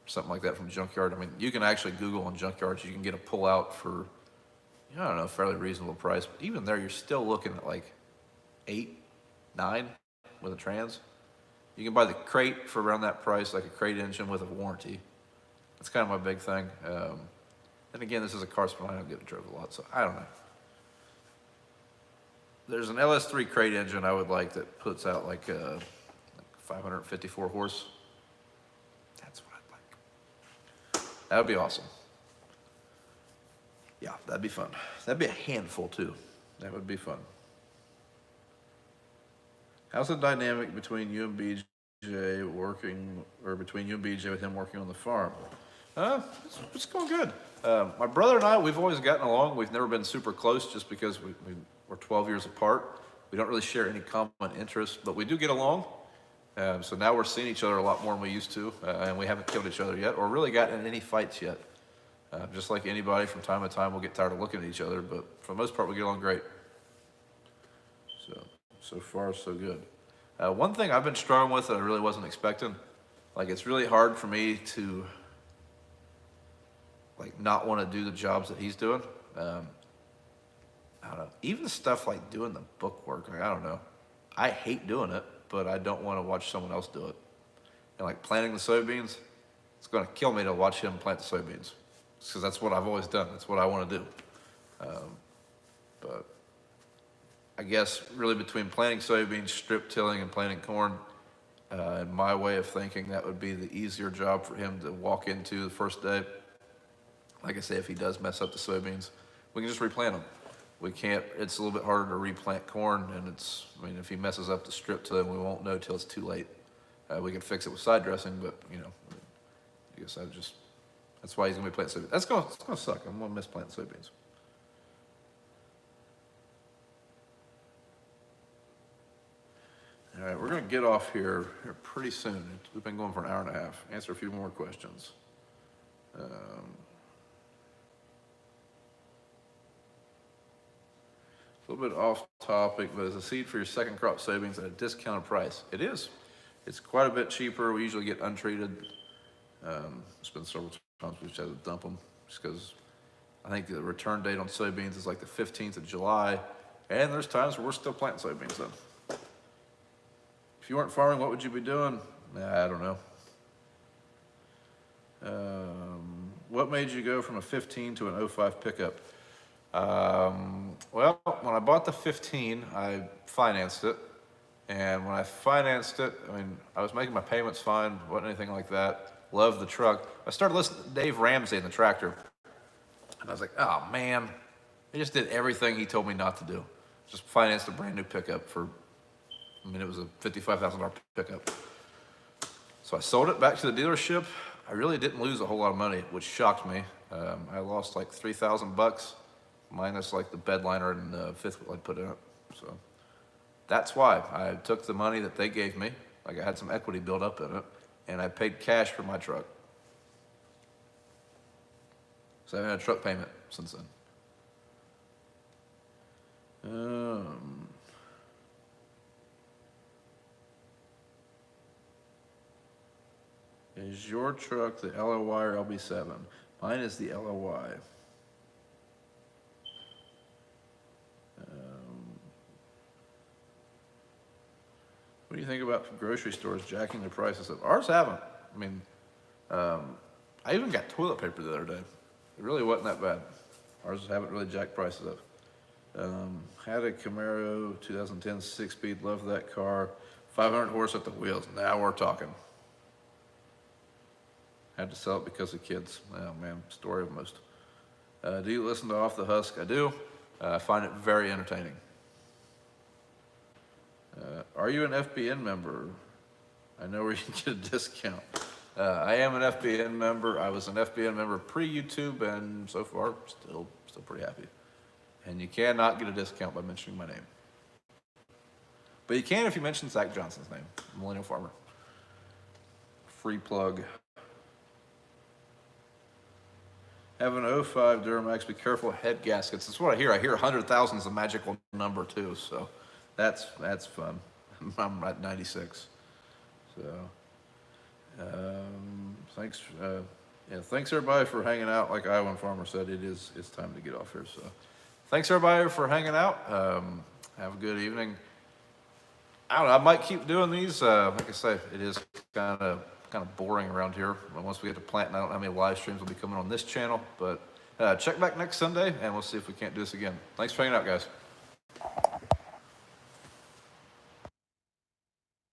something like that from a junkyard. I mean, you can actually Google on junkyards, you can get a pull out for, I don't know, fairly reasonable price. But even there, you're still looking at like 8, 9 with a trans. You can buy the crate for around that price, like a crate engine with a warranty. That's kind of my big thing. And again, this is a car spin I don't get to drive a lot, so I don't know. There's an LS3 crate engine I would like that puts out like 554 horse. That's what I'd like. That would be awesome. Yeah, that'd be fun. That'd be a handful too. That would be fun. How's the dynamic between you and BJ working, or between you and BJ with him working on the farm? It's going good. My brother and I, we've always gotten along. We've never been super close just because we're 12 years apart. We don't really share any common interests, but we do get along. So now we're seeing each other a lot more than we used to, and we haven't killed each other yet or really gotten in any fights yet. Just like anybody, from time to time, we'll get tired of looking at each other, but for the most part, we get along great. So far, so good. One thing I've been struggling with that I really wasn't expecting, like it's really hard for me to like not want to do the jobs that he's doing. I don't know. Even stuff like doing the book work, like, I don't know. I hate doing it, but I don't want to watch someone else do it. And like planting the soybeans, it's going to kill me to watch him plant the soybeans, because that's what I've always done. That's what I want to do. But I guess really between planting soybeans, strip tilling, and planting corn, in my way of thinking, that would be the easier job for him to walk into the first day. Like I say, if he does mess up the soybeans, we can just replant them. We can't, it's a little bit harder to replant corn, and I mean, if he messes up the strip tilling, we won't know till it's too late. We can fix it with side dressing, but you know, I guess that's why he's gonna be planting soybeans. It's gonna suck. I'm gonna miss planting soybeans. All right, we're going to get off here pretty soon. We've been going for an hour and a half. Answer a few more questions. A little bit off topic, but is a seed for your second crop soybeans at a discounted price? It is. It's quite a bit cheaper. We usually get untreated. It's been several times we just had to dump them just because I think the return date on soybeans is like the 15th of July, and there's times where we're still planting soybeans then. If you weren't farming, what would you be doing? I don't know. What made you go from a 15 to an 05 pickup? Well, when I bought the 15, I financed it. And when I financed it, I mean, I was making my payments fine, wasn't anything like that. Loved the truck. I started listening to Dave Ramsey in the tractor. And I was like, oh man, I just did everything he told me not to do. Just financed a brand new pickup for, I mean, it was a $55,000 pickup. So I sold it back to the dealership. I really didn't lose a whole lot of money, which shocked me. I lost like $3,000 minus like the bed liner and the fifth wheel I put in it. So that's why I took the money that they gave me, like I had some equity built up in it, and I paid cash for my truck. So I haven't had a truck payment since then. Is your truck the LOY or LB7? Mine is the LOY. What do you think about grocery stores jacking their prices up? Ours haven't. I mean, I even got toilet paper the other day. It really wasn't that bad. Ours haven't really jacked prices up. Had a Camaro 2010 6-speed, loved that car. 500 horse at the wheels. Now we're talking. Had to sell it because of kids. Oh man, story of most. Do you listen to Off the Husk? I do. I find it very entertaining. Are you an FBN member? I know where you can get a discount. I am an FBN member. I was an FBN member pre-YouTube, and so far, still pretty happy. And you cannot get a discount by mentioning my name. But you can if you mention Zach Johnson's name, Millennial Farmer. Free plug. Have an 05 Duramax. Be careful of head gaskets. That's what I hear. I hear 100,000 is a magical number too, so that's fun. I'm at 96. So thanks. Thanks everybody for hanging out. Like Iowa Farmer said, it's time to get off here. So thanks everybody for hanging out. Have a good evening. I don't know. I might keep doing these. Like I say, it is kind of boring around here. Once we get to planting, I don't know how many live streams will be coming on this channel. But check back next Sunday, and we'll see if we can't do this again. Thanks for hanging out, guys.